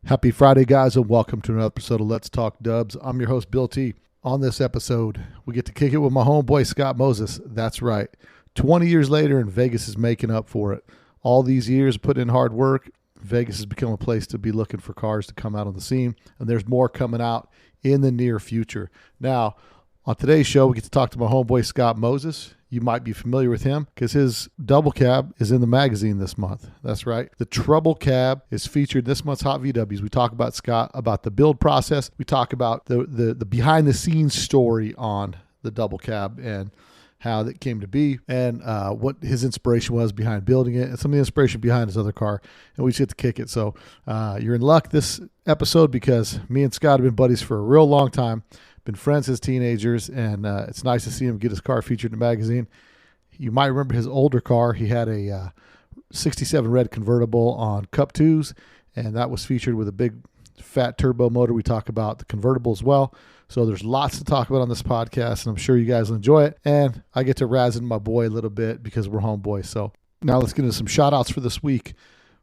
Happy Friday, guys, and welcome to another episode of Let's Talk Dubs. I'm your host, Bill T. On this episode, we get to kick it with my homeboy, Scott Moses. That's right. 20 years later, and Vegas is making up for it. All these years put in hard work, Vegas has become a place to be looking for cars to come out on the scene, and there's more coming out in the near future. Now, on today's show, we get to talk to my homeboy, Scott Moses. You might be familiar with him because his double cab is in the magazine this month. That's right. The Trouble Cab is featured this month's Hot VWs. We talk about Scott, about the build process. We talk about the behind-the-scenes story on the double cab and how that came to be and what his inspiration was behind building it and some of the inspiration behind his other car. And we just get to kick it. So you're in luck this episode because me and Scott have been buddies for a real long time. Been friends as teenagers, and it's nice to see him get his car featured in the magazine. You might remember his older car. He had a 67 red convertible on Cup 2s, and that was featured with a big fat turbo motor. We talk about the convertible as well. So there's lots to talk about on this podcast, and I'm sure you guys will enjoy it. And I get to razz my boy a little bit because we're homeboys. So now let's get into some shout-outs for this week.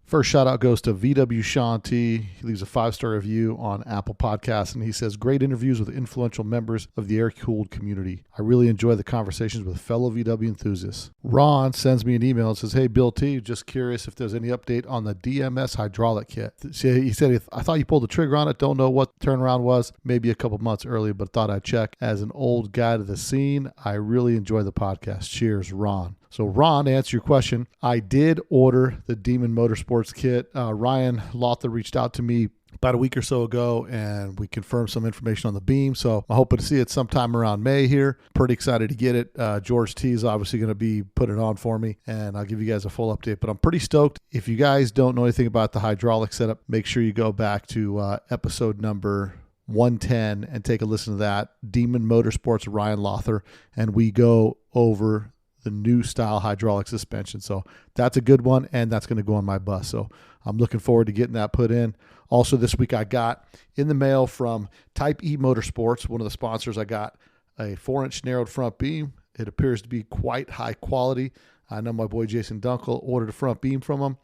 First shout out goes to VW Sean T. He leaves a 5-star review on Apple Podcasts, and he says, great interviews with influential members of the air-cooled community. I really enjoy the conversations with fellow VW enthusiasts. Ron sends me an email and says, hey, Bill T, just curious if there's any update on the DMS hydraulic kit. He said, I thought you pulled the trigger on it. Don't know what the turnaround was. Maybe a couple months earlier, but thought I'd check. As an old guy to the scene, I really enjoy the podcast. Cheers, Ron. So Ron, to answer your question, I did order the Demon Motorsports kit. Ryan Lother reached out to me about a week or so ago, and we confirmed some information on the beam. So I'm hoping to see it sometime around May here. Pretty excited to get it. George T is obviously going to be putting it on for me, and I'll give you guys a full update. But I'm pretty stoked. If you guys don't know anything about the hydraulic setup, make sure you go back to episode number 110 and take a listen to that. Demon Motorsports, Ryan Lother, and we go over the new style hydraulic suspension. So that's a good one, and that's going to go on my bus. So I'm looking forward to getting that put in. Also this week I got in the mail from Type E Motorsports, one of the sponsors, I got a 4-inch narrowed front beam. It appears to be quite high quality. I know my boy Jason Dunkel ordered a front beam from him,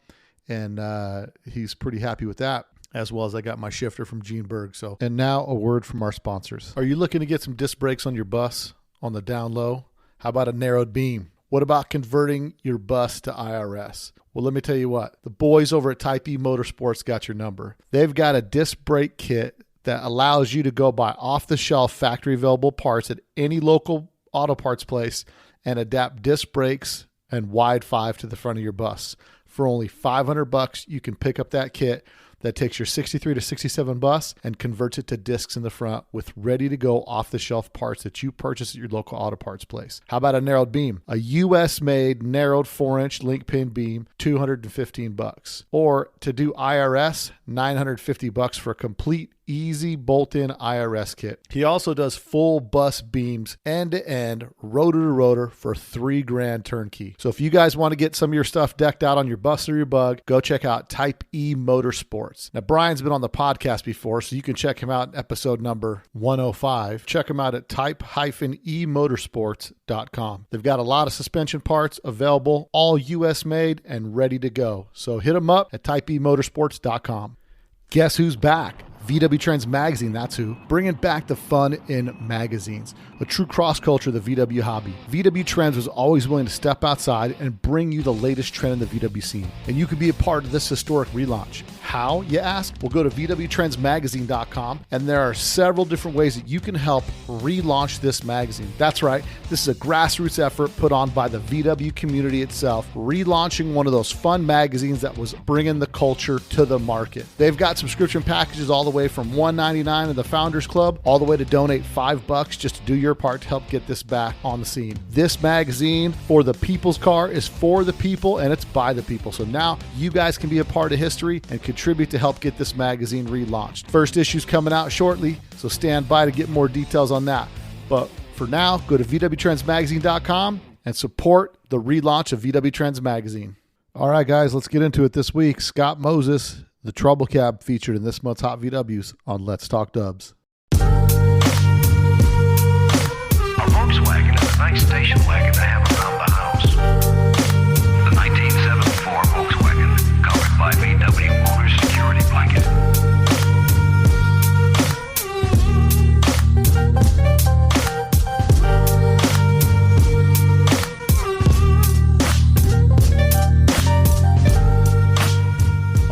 and he's pretty happy with that, as well as I got my shifter from Gene Berg. So, and now a word from our sponsors. Are you looking to get some disc brakes on your bus on the down low? How about a narrowed beam? What about converting your bus to IRS? Well, let me tell you what. The boys over at Type E Motorsports got your number. They've got a disc brake kit that allows you to go buy off-the-shelf factory-available parts at any local auto parts place and adapt disc brakes and wide 5 to the front of your bus. For only $500, you can pick up that kit that takes your 63 to 67 bus and converts it to discs in the front with ready-to-go off-the-shelf parts that you purchase at your local auto parts place. How about a narrowed beam? A U.S.-made narrowed 4-inch link pin beam, $215. Or to do IRS, $950 for a complete easy bolt-in IRS kit. He also does full bus beams, end-to-end, rotor-to-rotor for $3,000 turnkey. So if you guys want to get some of your stuff decked out on your bus or your bug, go check out Type E Motorsports. Now, Brian's been on the podcast before, so you can check him out in episode number 105. Check him out at type-emotorsports.com. They've got a lot of suspension parts available, all U.S. made and ready to go. So hit them up at type-emotorsports.com. Guess who's back? VW Trends Magazine, that's who. Bringing back the fun in magazines. A true cross-culture of the VW hobby. VW Trends was always willing to step outside and bring you the latest trend in the VW scene. And you could be a part of this historic relaunch. How, you ask? Well, go to VWTrendsMagazine.com, and there are several different ways that you can help relaunch this magazine. That's right. This is a grassroots effort put on by the VW community itself, relaunching one of those fun magazines that was bringing the culture to the market. They've got subscription packages all the way from $1.99 in the Founders Club, all the way to donate $5 just to do your part to help get this back on the scene. This magazine for the people's car is for the people, and it's by the people. So now you guys can be a part of history and contribute to help get this magazine relaunched. First issue's coming out shortly, so stand by to get more details on that. But for now, go to VWTrendsMagazine.com and support the relaunch of VW Trends Magazine. All right, guys, let's get into it this week. Scott Moses, the Trouble Cab, featured in this month's Hot VWs on Let's Talk Dubs. A Volkswagen is a nice station wagon to have around the house. The 1974 Volkswagen, covered by VW Motors security blanket.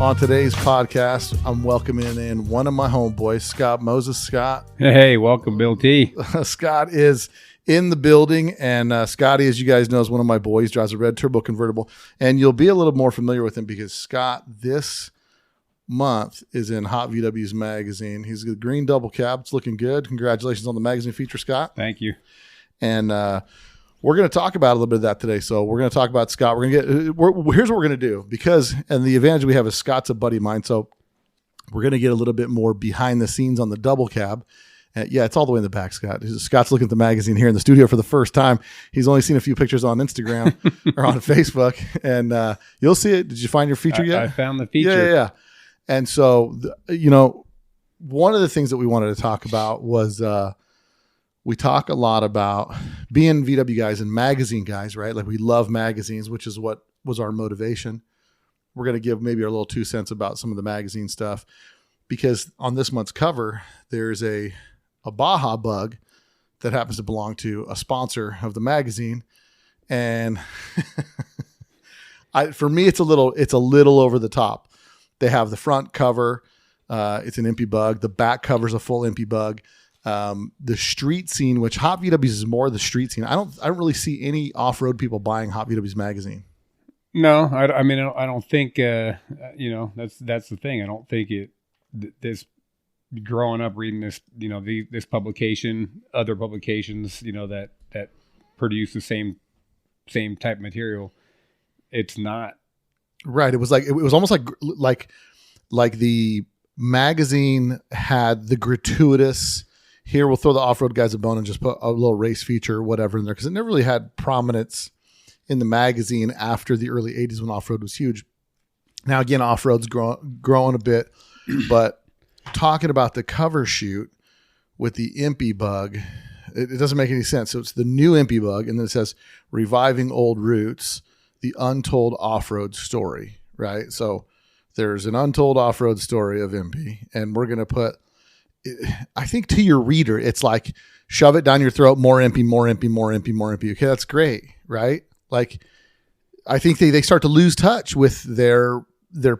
On today's podcast, I'm welcoming in one of my homeboys, Scott Moses. Scott. Hey, welcome, Bill T. Scott is in the building, and Scotty, as you guys know, is one of my boys, drives a red turbo convertible, and you'll be a little more familiar with him because Scott this month is in HVWs magazine. He's the green double cab. It's looking good. Congratulations on the magazine feature, Scott. Thank you. And we're going to talk about a little bit of that today. So we're going to talk about Scott. Here's what we're going to do, because, and the advantage we have is Scott's a buddy of mine. So we're going to get a little bit more behind the scenes on the double cab. Yeah, it's all the way in the back, Scott. Scott's looking at the magazine here in the studio for the first time. He's only seen a few pictures on Instagram or on Facebook, and you'll see it. Did you find your feature yet? I found the feature. Yeah. And so, one of the things that we wanted to talk about was we talk a lot about being VW guys and magazine guys, right? Like, we love magazines, which is what was our motivation. We're going to give maybe our little 2 cents about some of the magazine stuff, because on this month's cover, there's a Baja bug that happens to belong to a sponsor of the magazine. And for me, it's a little over the top. They have the front cover. It's an impy bug. The back cover is a full impy bug. The street scene, which Hot VWs is more the street scene. I don't really see any off-road people buying Hot VWs magazine. No, I mean, I don't think, that's the thing. I don't think this growing up reading this, this publication, other publications, that produce the same type of material. It's not right. It was almost like the magazine had the gratuitous, here we'll throw the off-road guys a bone and just put a little race feature or whatever in there, because it never really had prominence in the magazine after the early 80s when off-road was huge. Now, again, off-road's growing a bit, but talking about the cover shoot with the impy bug, it doesn't make any sense. So it's the new impy bug, and then it says Reviving Old Roots, the untold off-road story, right? So there's an untold off-road story of impy, and we're going to put, I think, to your reader, it's like, shove it down your throat, more impy, more impy, more impy, more impy. Okay, that's great, right? Like, I think they start to lose touch with their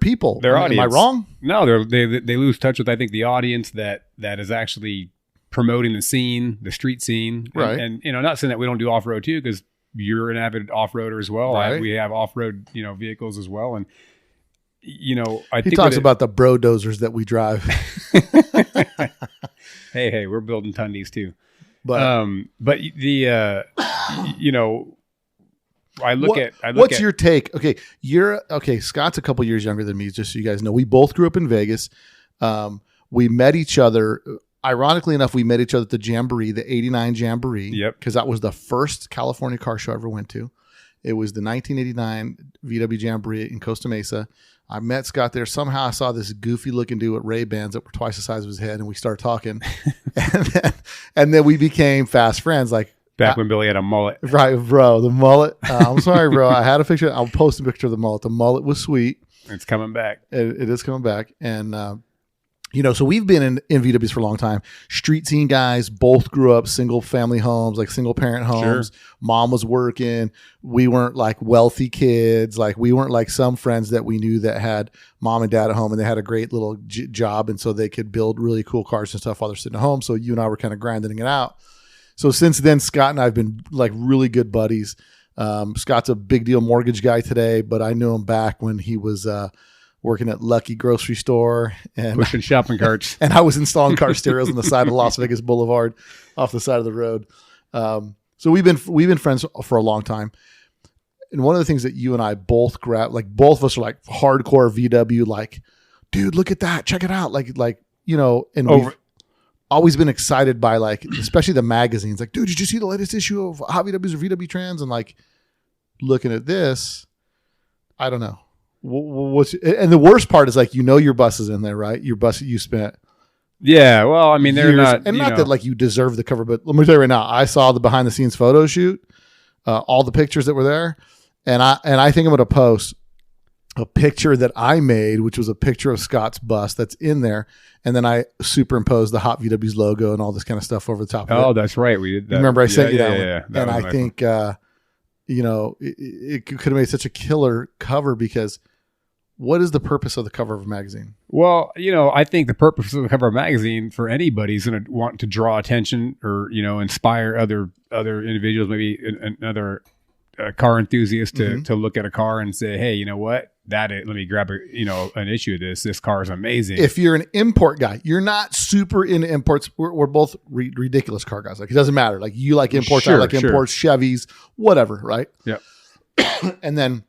people. Their audience. Am I wrong? No, they lose touch with, I think, the audience that is actually promoting the scene, the street scene. Right. And not saying that we don't do off-road too, because you're an avid off-roader as well. Right. We have off-road, vehicles as well. And, I He think talks about the bro dozers that we drive. Hey, we're building Tundies too. But the, what's your take? Okay, Scott's a couple years younger than me, just so you guys know. We both grew up in Vegas. We met each other. Ironically enough, we met each other at the Jamboree, the 89 Jamboree. Yep. Because that was the first California car show I ever went to. It was the 1989 VW Jamboree in Costa Mesa. I met Scott there. Somehow I saw this goofy looking dude with Ray-Bans that were twice the size of his head, and we started talking. and then we became fast friends. Like, back when Billy had a mullet. Right, bro. The mullet. I'm sorry, bro. I had a picture. I'll post a picture of the mullet. The mullet was sweet. It's coming back. It is coming back. And, so we've been in VWs for a long time. Street scene guys, both grew up single family homes, like single parent homes. Sure. Mom was working. We weren't like wealthy kids. Like, we weren't like some friends that we knew that had mom and dad at home and they had a great little job. And so they could build really cool cars and stuff while they're sitting at home. So you and I were kind of grinding it out. So since then, Scott and I have been like really good buddies. Scott's a big deal mortgage guy today, but I knew him back when he was working at Lucky Grocery Store and pushing shopping carts. And I was installing car stereos on the side of Las Vegas Boulevard off the side of the road. So we've been friends for a long time. And one of the things that you and I both grab, like both of us are like hardcore VW, like, dude, look at that. Check it out. And we've always been excited by, like, especially the magazines. Like, dude, did you see the latest issue of Hot VWs or VW Trends? And like, looking at this, I don't know. And the worst part is, like, your bus is in there, right? Your bus that you spent. Yeah, well, I mean, they're not, and not that like you deserve the cover, but let me tell you right now, I saw the behind the scenes photo shoot, all the pictures that were there, and I think I'm going to post a picture that I made, which was a picture of Scott's bus that's in there, and then I superimposed the Hot VWs logo and all this kind of stuff over the top of it. Oh, that's right, we did that. Remember I sent you that one, yeah. and I think it could have made such a killer cover, because what is the purpose of the cover of a magazine? Well, I think the purpose of the cover of a magazine for anybody is going to want to draw attention or, inspire other individuals, maybe another car enthusiast to look at a car and say, hey, you know what? Let me grab an issue of this. This car is amazing. If you're an import guy, you're not super into imports. We're both ridiculous car guys. Like, it doesn't matter. Like, you like imports, I like imports, Chevys, whatever, right? Yeah. And then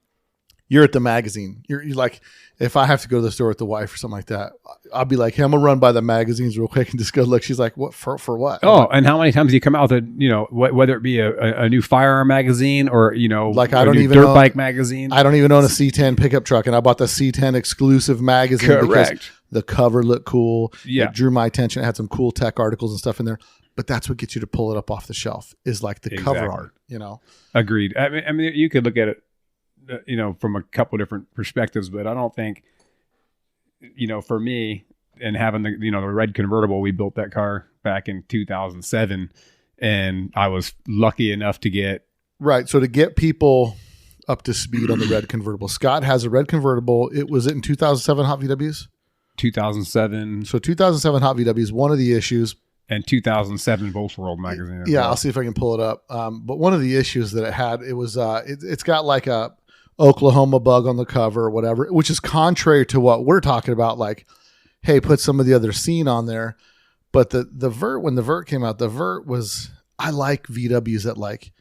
you're at the magazine. You're like, if I have to go to the store with the wife or something like that, I'll be like, hey, I'm gonna run by the magazines real quick and just go look. She's like, what for what? Oh, and how many times do you come out with whether it be a new firearm magazine or like I don't even dirt bike magazine. I don't even own a C10 pickup truck, and I bought the C10 exclusive magazine because the cover looked cool. Yeah, it drew my attention. It had some cool tech articles and stuff in there. But that's what gets you to pull it up off the shelf is like the cover art. Agreed. I mean, you could look at it, from a couple different perspectives, but I don't think, for me and having the red convertible, we built that car back in 2007 and I was lucky enough to get. Right. So to get people up to speed on the red convertible, Scott has a red convertible. It was in 2007 Hot VWs? 2007. So 2007 Hot VWs, one of the issues. And 2007 Volksworld magazine. Yeah. I'll see if I can pull it up. But one of the issues that it had, it was, it's got like a Oklahoma bug on the cover or whatever, which is contrary to what we're talking about. Like, hey, put some of the other scene on there. But the Vert, when the Vert came out, the Vert was, I like VWs that like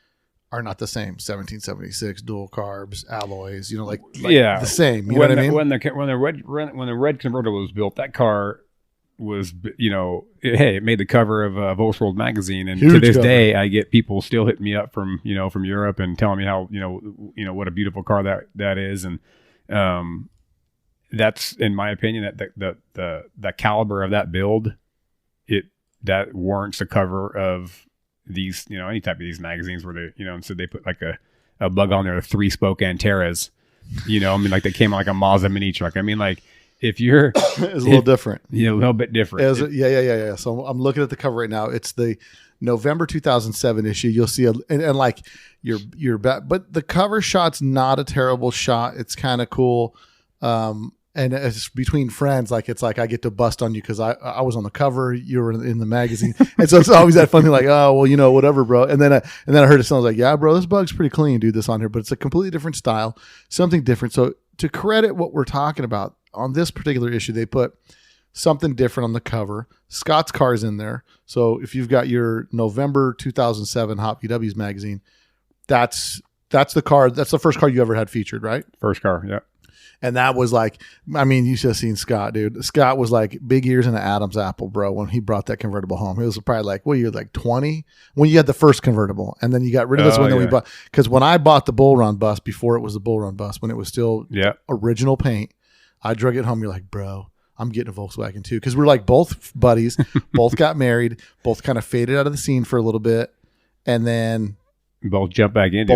are not the same. 1776 dual carbs, alloys, like the same. You know what I mean? When the red convertible was built, that car was, hey, it made the cover of Volksworld magazine, and to this day, I get people still hitting me up from Europe and telling me how what a beautiful car that is, and that's, in my opinion, that the caliber of that build, that warrants the cover of these, any type of these magazines where they, and so they put like a bug on there, 3-spoke Antares, like they came on like a Mazda mini truck. I mean, like, if you're it's a little different. Yeah, a little bit different. Yeah. So I'm looking at the cover right now. It's the November 2007 issue. You'll see and like your but the cover shot's not a terrible shot. It's kind of cool. And it's between friends. Like, it's like I get to bust on you because I was on the cover. You were in the magazine, and so it's always that funny. Like, oh well, whatever, bro. And then I heard it sound like, yeah, bro, this bug's pretty clean, dude. This on here, but it's a completely different style, something different. So to credit what we're talking about on this particular issue, they put something different on the cover. Scott's car's in there. So if you've got your November 2007 Hot VWs magazine, that's the car. That's the first car you ever had featured, right? First car, yeah. And that was like, I mean, you should have seen Scott, dude. Scott was like big ears and an Adam's apple, bro, when he brought that convertible home. It was probably like, you're like 20 when you had the first convertible, and then you got rid of this one. Then we bought, because when I bought the Bull Run bus, before it was the Bull Run bus, when it was still original paint, I drug it home. You're like, bro, I'm getting a Volkswagen too. Because we're like both buddies, both got married, both kind of faded out of the scene for a little bit, and then both jump back into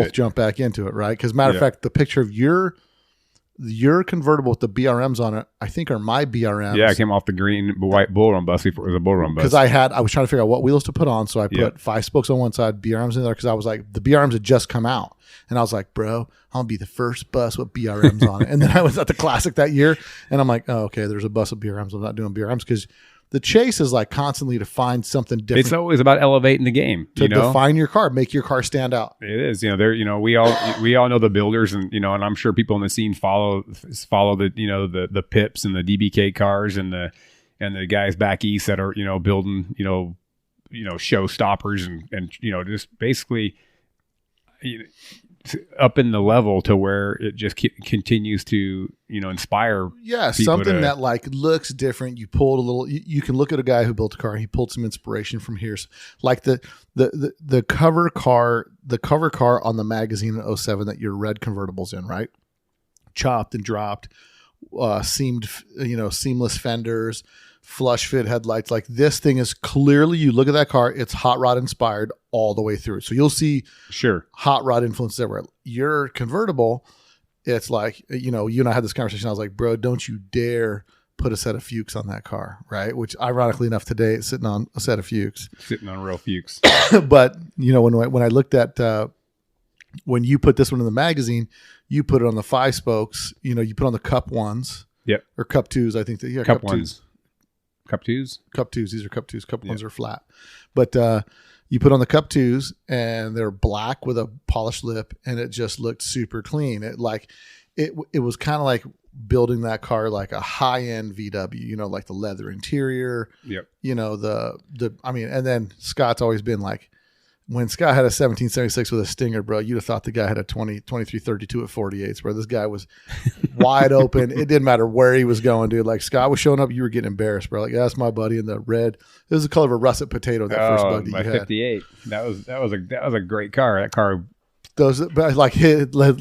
it, right? Because matter of fact, the picture of your convertible with the BRMs on it, I think, are my BRMs. Yeah, I came off the green white Bull Run bus before it was a Bull Run bus. Because I was trying to figure out what wheels to put on, so I put 5 spokes on one side, BRMs in there, because I was like, the BRMs had just come out. And I was like, bro, I'm going to be the first bus with BRMs on it. And then I was at the Classic that year, and I'm like, oh, okay, there's a bus with BRMs. I'm not doing BRMs, because the chase is like constantly to find something different. It's always about elevating the game. To define your car, make your car stand out. It is. We all know the builders, and and I'm sure people in the scene follow the the Pips and the DBK cars and the guys back east that are building show stoppers and just basically up in the level to where it just continues to inspire something that like looks different. You pulled a little, you can look at a guy who built a car, he pulled some inspiration from here, like the cover car on the magazine in 07 that your red convertible's in, right? Chopped and dropped, seamless fenders, flush fit headlights. Like, this thing is clearly, you look at that car, it's hot rod inspired all the way through. So you'll see hot rod influences everywhere. Your convertible, it's like, you and I had this conversation. I was like, bro, don't you dare put a set of Fuchs on that car, right? Which, ironically enough, today it's sitting on a set of Fuchs. Sitting on real Fuchs. But, when I looked at when you put this one in the magazine, you put it on the 5 spokes. You put on the cup ones. Yep. Or cup 2s. I think that cup ones. Cup 2s. Cup 2s. These are cup 2s. Cup ones are flat, but you put on the cup 2s, and they're black with a polished lip, and it just looked super clean. It was kind of like building that car like a high end VW. Like the leather interior. Yep. And then Scott's always been like, when Scott had a 1776 with a Stinger, bro, you'd have thought the guy had a 2332 at 48s, bro. This guy was wide open. It didn't matter where he was going, dude. Like, Scott was showing up, you were getting embarrassed, bro. Like, that's my buddy in the red. It was the color of a russet potato, that first bug that you had. 58. That was a great car. That car.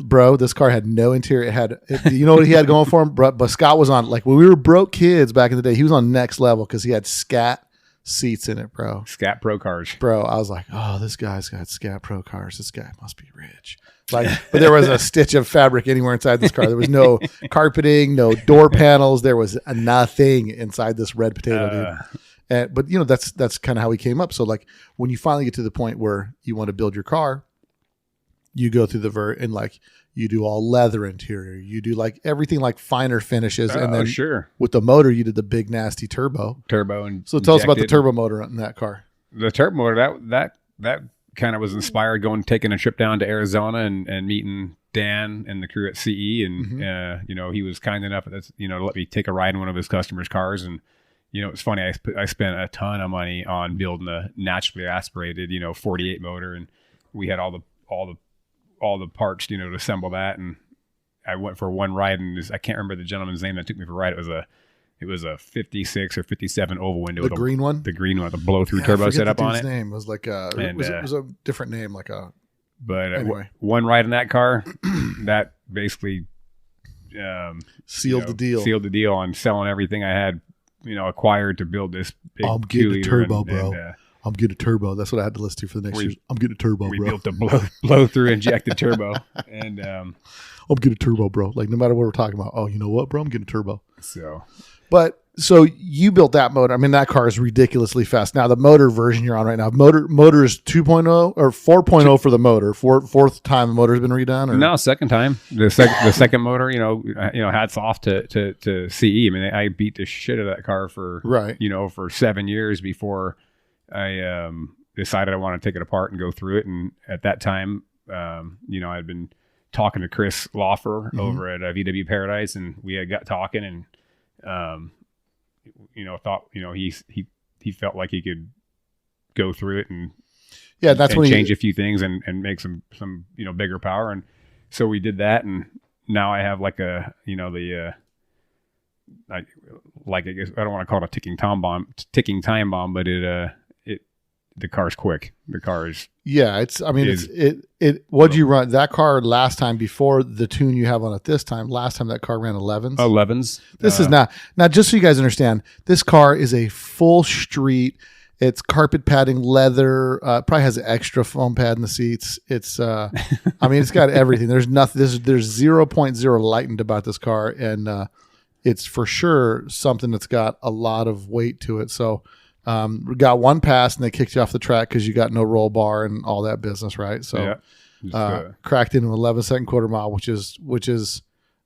Bro, this car had no interior. You know what he had going for him? But Scott was on, like, when we were broke kids back in the day, he was on next level because he had Scat seats in it, bro. Scat Pro cars. Bro, I was like, oh, this guy's got Scat Pro cars. This guy must be rich. But there was a stitch of fabric anywhere inside this car. There was no carpeting, no door panels. There was nothing inside this red potato, dude. But that's kind of how he came up. So like when you finally get to the point where you want to build your car, you go through and like you do all leather interior. You do like everything like finer finishes. And then with the motor, you did the big nasty turbo. And so tell us about the turbo motor in that car. The turbo motor, that kind of was inspired taking a trip down to Arizona and meeting Dan and the crew at CE. And, he was kind enough to let me take a ride in one of his customers' cars. And, it's funny. I spent a ton of money on building a naturally aspirated, 48 motor. And we had all the parts, to assemble that. And I went for one ride, and I can't remember the gentleman's name that took me for a ride. It was a 56 or 57 oval window. The green one? The green one with the blow through turbo setup on it. His name was like it was a different name, But anyway. One ride in that car, that basically sealed the deal. Sealed the deal on selling everything I had, acquired to build this big. I'm getting a turbo, bro. I'm getting a turbo. That's what I had to listen to for the next year. I'm getting a turbo, bro. We built the blow through injected turbo, and I'm getting a turbo, bro. Like no matter what we're talking about. Oh, you know what, bro? I'm getting a turbo. So you built that motor. I mean, that car is ridiculously fast. Now the motor version you're on right now, motor is 2.0 or 4.0 for the motor. Fourth time the motor's been redone. Or? No, second time. The second motor. Hats off to CE. I mean, I beat the shit out of that car for for 7 years before I decided I want to take it apart and go through it. And at that time, I'd been talking to Chris Lawfer over at VW Paradise, and we had got talking, and thought he felt like he could go through it and change a few things and make some bigger power. And so we did that, and now I have like I guess I don't want to call it a ticking time bomb, but the car's quick. The car is what'd you run that car last time before the tune you have on it this time? Last time that car ran 11s. 11s. This is not now. Just so you guys understand, this car is a full street. It's carpet padding, leather. Probably has an extra foam pad in the seats. It's it's got everything. There's nothing. There's 0.0 lightened about this car, and it's for sure something that's got a lot of weight to it. So. We got one pass and they kicked you off the track because you got no roll bar and all that business, right? So, cracked into an 11-second quarter mile, which is it's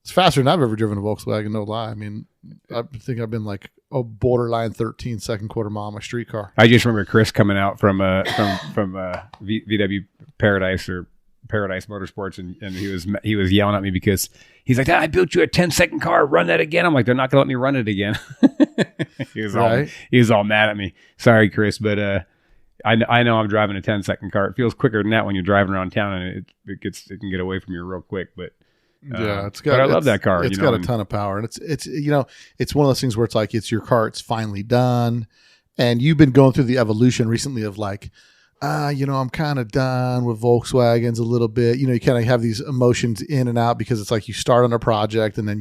faster than I've ever driven a Volkswagen. No lie. I mean, I think I've been like a borderline 13-second quarter mile on my street car. I just remember Chris coming out from VW Paradise or Paradise Motorsports, and he was yelling at me because he's like, I built you a 10-second car, run that again. I'm like, they're not gonna let me run it again. he was all mad at me. Sorry, Chris, but I know I'm driving a 10-second car. It feels quicker than that when you're driving around town, and it can get away from you real quick. But I love that car. It's got a ton of power, and it's one of those things where it's like it's your car. It's finally done, and you've been going through the evolution recently of like. I'm kind of done with Volkswagens a little bit. You kind of have these emotions in and out because it's like you start on a project and then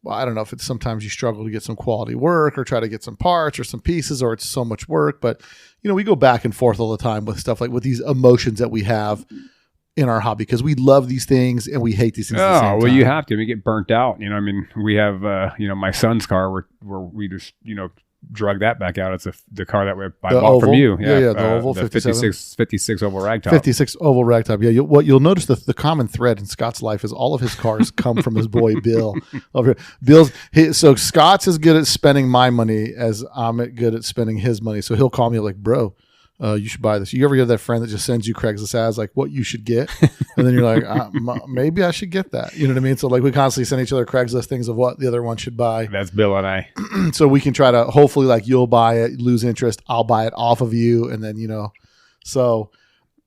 I don't know if it's sometimes you struggle to get some quality work or try to get some parts or some pieces or it's so much work. But, we go back and forth all the time with stuff like with these emotions that we have in our hobby because we love these things and we hate these things at the same time. You have to. We get burnt out. We have, my son's car where we just, drug that back out. It's the car that I The bought from oval? you. Yeah, the oval, the 57. 56 oval ragtop. 56 oval ragtop. Yeah, what you'll notice the common thread in Scott's life is all of his cars come from his boy Bill. Over here. So Scott's as good at spending my money as I'm good at spending his money. So he'll call me like, bro, you should buy this. You ever get that friend that just sends you Craigslist ads like what you should get, and then you're like, maybe I should get that. You know what I mean? So like we constantly send each other Craigslist things of what the other one should buy. That's Bill and I. So we can try to hopefully like you'll buy it, lose interest, I'll buy it off of you, and then so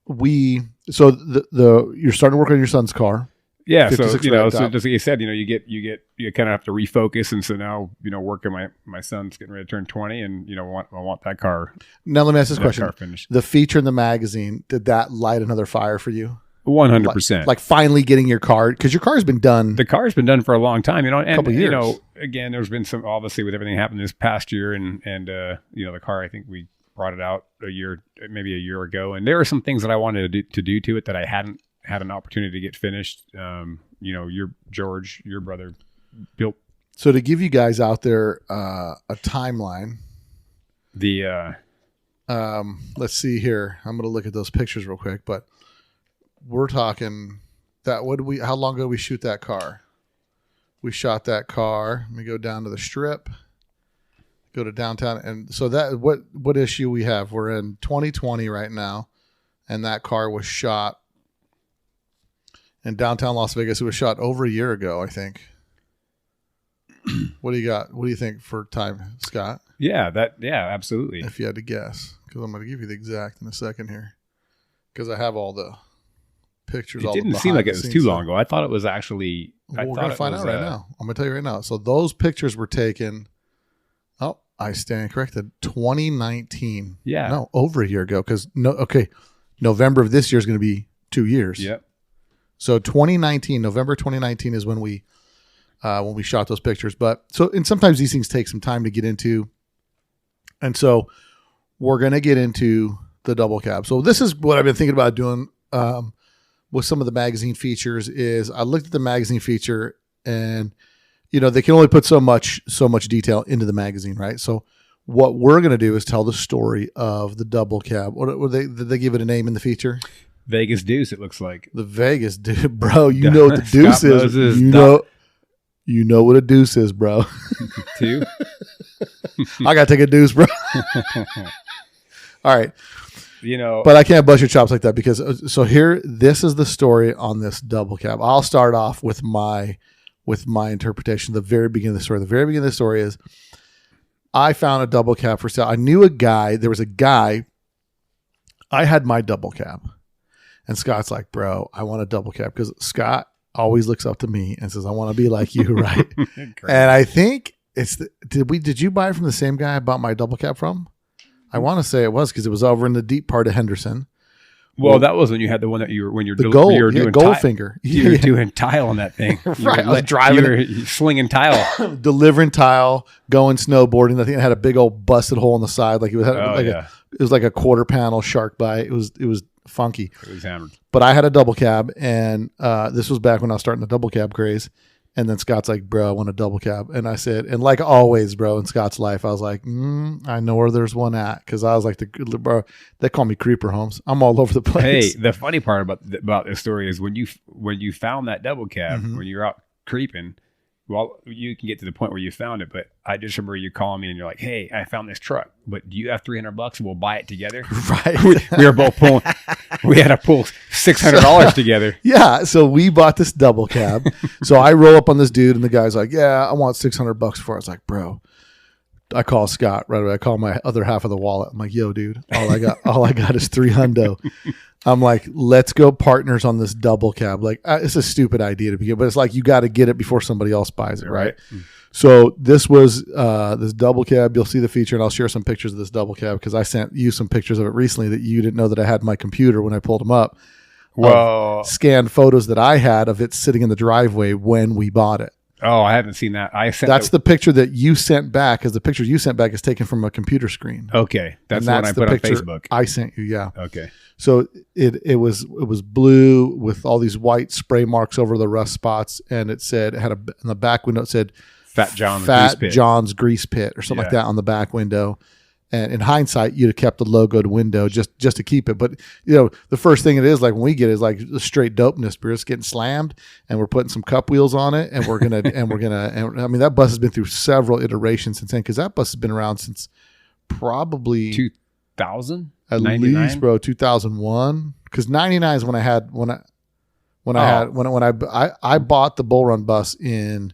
you're starting to work on your son's car. Yeah, so 56 so ragtop. just like you said, you kind of have to refocus, and so now working my son's getting ready to turn 20, and I want that car. Now let me ask this question: car finished. the feature in the magazine, did that light another fire for you? 100%. Like finally getting your car, because your car's been done. The car's been done for a long time, and couple years. Again, there's been some, obviously with everything happened this past year, and the car, I think we brought it out maybe a year ago, and there are some things that I wanted to do to it that I hadn't had an opportunity to get finished. Your brother built. So to give you guys out there a timeline, let's see here. I'm going to look at those pictures real quick, but we're talking that. How long ago did we shoot that car? We shot that car. Let me go down to the strip, go to downtown. And so that, what issue we have? We're in 2020 right now. And that car was shot in downtown Las Vegas. It was shot over a year ago, I think. What do you got? What do you think for time, Scott? Yeah, absolutely. If you had to guess, because I'm going to give you the exact in a second here, because I have all the pictures. It didn't seem like it was too long ago. I thought it was actually. We're going to find out right now. I'm going to tell you right now. So those pictures were taken. Oh, I stand corrected. 2019. Yeah. No, over a year ago. Because November of this year is going to be 2 years. Yep. So 2019, November 2019 is when we shot those pictures. And sometimes these things take some time to get into. And so we're going to get into the double cab. So this is what I've been thinking about doing with some of the magazine features is I looked at the magazine feature and, they can only put so much detail into the magazine, right? So what we're going to do is tell the story of the double cab. Did they give it a name in the feature? Vegas Deuce, it looks like. The Vegas Deuce, bro. You know what the Deuce is. Moses, you know what a deuce is, bro. 2. I got to take a deuce, bro. All right. But I can't bust your chops like that because this is the story on this double cab. I'll start off with my interpretation. The very beginning of the story. The very beginning of the story is I found a double cab for sale. I knew a guy. There was a guy. I had my double cab, and Scott's like, "Bro, I want a double cab," because Scott always looks up to me and says, "I want to be like you," right? And I think did you buy it from the same guy I bought my double cab from? I want to say it was because it was over in the deep part of Henderson. Well, that was when you had the one that you were doing Goldfinger. You were doing tile on that thing. Right, I was driving. You were slinging tile, delivering tile, going snowboarding. I think it had a big old busted hole in the side, like it was like a quarter panel shark bite. It was funky. It was hammered. But I had a double cab, and this was back when I was starting the double cab craze. And then Scott's like, "Bro, I want a double cab." And I said, and like always, bro, in Scott's life, I was like, I know where there's one at. Because I was like, bro, they call me Creeper Holmes. I'm all over the place. Hey, the funny part about this story is when you found that double cab, when you're out creeping, well, you can get to the point where you found it. But I just remember you calling me and you're like, "Hey, I found this truck, but do you have $300? We'll buy it together." Right. We were both pulling. We had to pull $600 together. Yeah. So we bought this double cab. So I roll up on this dude and the guy's like, "Yeah, I want $600 for it." I was like, "Bro," I call Scott right away. I call my other half of the wallet. I'm like, "Yo, dude, all I got is $300." I'm like, "Let's go partners on this double cab." Like, it's a stupid idea to begin, but it's like, you got to get it before somebody else buys it. Right. So this was this double cab. You'll see the feature, and I'll share some pictures of this double cab because I sent you some pictures of it recently that you didn't know that I had in my computer when I pulled them up. Well, scanned photos that I had of it sitting in the driveway when we bought it. Oh, I haven't seen that. That's the picture that you sent back, because the picture you sent back is taken from a computer screen. Okay, that's the one I put on Facebook. I sent you, yeah. Okay. So it was blue with all these white spray marks over the rust spots, and it had in the back window it said Fat John's grease pit or something like that on the back window. And in hindsight, you'd have kept the logoed window just to keep it. But the first thing it is like when we get it is like the straight dopeness. We're just getting slammed, and we're putting some cup wheels on it, and we're gonna and I mean that bus has been through several iterations since then, because that bus has been around since probably 2000 at 99? least, bro, 2001. Because 99 is when I bought the Bull Run bus in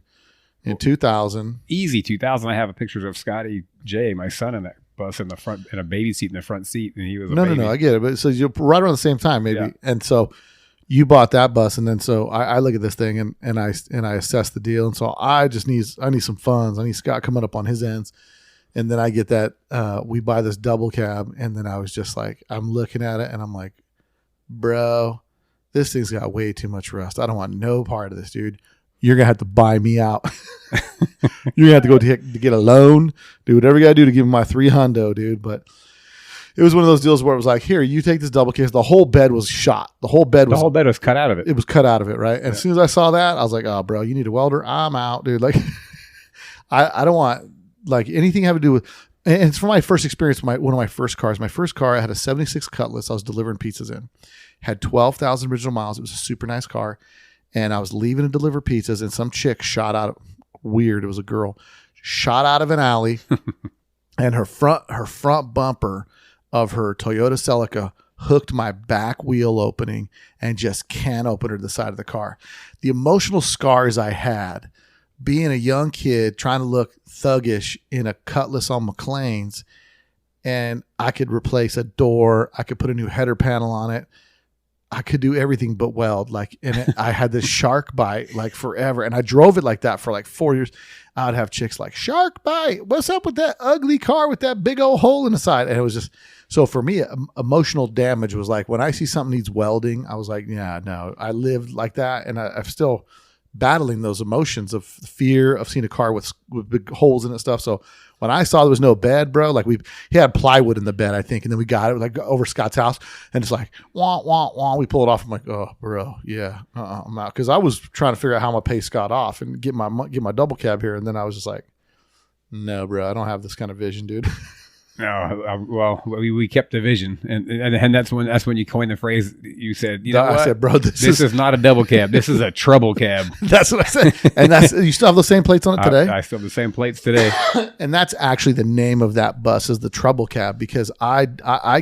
2000. Easy 2000. I have a picture of Scotty J, my son, in that bus in the front, in a baby seat in the front seat, and he was a baby. No, I get it. But so you're right around the same time, maybe. Yeah. And so you bought that bus, and then so I look at this thing and I assess the deal, and so I need some funds. I need Scott coming up on his ends, and then I get that we buy this double cab, and then I was just like, I'm looking at it, and I'm like, bro, this thing's got way too much rust. I don't want no part of this, dude. You're gonna have to buy me out. You're gonna have to go to get a loan, do whatever you gotta do to give me my $300, dude. But it was one of those deals where it was like, here, you take this double case. The whole bed was shot. The whole bed was cut out of it. It was cut out of it, right? And as soon as I saw that, I was like, oh, bro, you need a welder. I'm out, dude. Like, I don't want like anything having to do with. And it's from my first experience. One of my first cars. My first car, I had a '76 Cutlass. I was delivering pizzas in. Had 12,000 original miles. It was a super nice car. And I was leaving to deliver pizzas, and some chick shot out. Weird. It was a girl. Shot out of an alley, and her front bumper of her Toyota Celica hooked my back wheel opening and just can't open her to the side of the car. The emotional scars I had being a young kid trying to look thuggish in a Cutlass on McLean's, and I could replace a door. I could put a new header panel on it. I could do everything but weld. Like, and I had this shark bite like forever. And I drove it like that for like 4 years. I'd have chicks like, shark bite. What's up with that ugly car with that big old hole in the side? And it was just, so for me, emotional damage was like, when I see something needs welding, I was like, yeah, no, I lived like that. And I'm still battling those emotions of fear of seeing a car with big holes in it and stuff. So when I saw there was no bed, bro, like he had plywood in the bed, I think. And then we got it like over Scott's house, and it's like, wah, wah, wah. We pull it off. I'm like, oh, bro, yeah, I'm out. Cause I was trying to figure out how I'm gonna pay Scott off and get my double cab here. And then I was just like, no, bro, I don't have this kind of vision, dude. No, well, we kept the vision, and that's when you coined the phrase. You said, you know, I said, bro, this is not a double cab. This is a trouble cab. That's what I said. And you still have the same plates on it today. I still have the same plates today. And that's actually the name of that bus, is the trouble cab, because I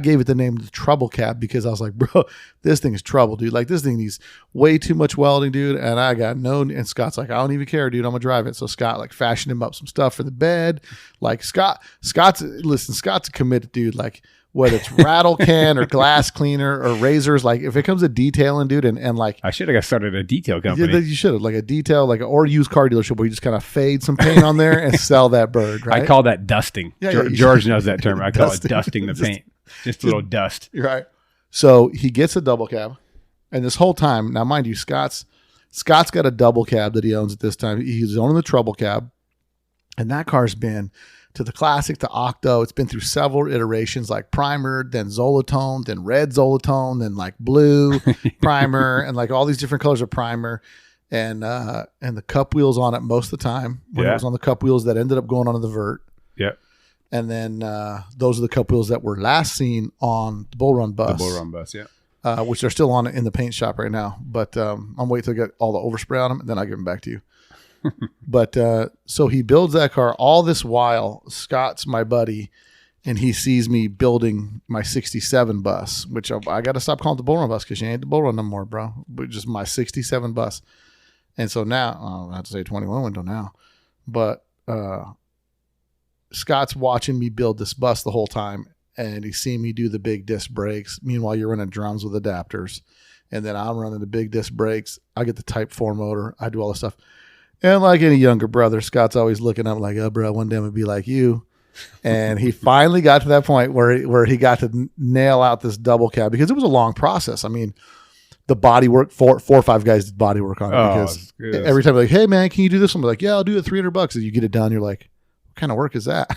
gave it the name of the trouble cab because I was like, bro, this thing is trouble, dude. Like, this thing needs way too much welding, dude. And I got and Scott's like, I don't even care, dude. I'm gonna drive it. So Scott like fashioned him up some stuff for the bed. Like Scott's a committed dude. Like, whether it's rattle can or glass cleaner or razors, like if it comes to detailing, dude, and like I should have got started a detail company. Yeah, you should have, like a detail, like or a used car dealership where you just kind of fade some paint on there and sell that bird. Right? I call that dusting. Yeah, George knows that term. I call it dusting the paint. Just a little dust. Right. So he gets a double cab, and this whole time, now mind you, Scott's got a double cab that he owns at this time. He's owning the trouble cab, and that car's been to the Classic, to Octo. It's been through several iterations, like primer, then Zolatone, then red Zolatone, then like blue primer, and like all these different colors of primer, and the cup wheels on it most of the time. When it was on the cup wheels that ended up going onto the vert. Yeah. And then those are the cup wheels that were last seen on the Bull Run bus. The Bull Run bus, yeah. Which they're still on in the paint shop right now. But I'm waiting till I get all the overspray on them, and then I'll give them back to you. But so he builds that car. All this while, Scott's my buddy, and he sees me building my 67 bus, which I got to stop calling it the Bull Run bus because you ain't the Bull Run no more, bro. But just my 67 bus. And so now, I have to say 21 window now. But Scott's watching me build this bus the whole time, and he's seeing me do the big disc brakes. Meanwhile, you're running drums with adapters, and then I'm running the big disc brakes. I get the Type 4 motor. I do all this stuff. And like any younger brother, Scott's always looking up like, oh, bro, one day I'm going to be like you. And he finally got to that point where he got to nail out this double cab, because it was a long process. I mean, the body work, four or five guys did body work on it, because every time they're like, hey, man, can you do this? I'm like, yeah, I'll do it $300. And you get it done. You're like, what kind of work is that?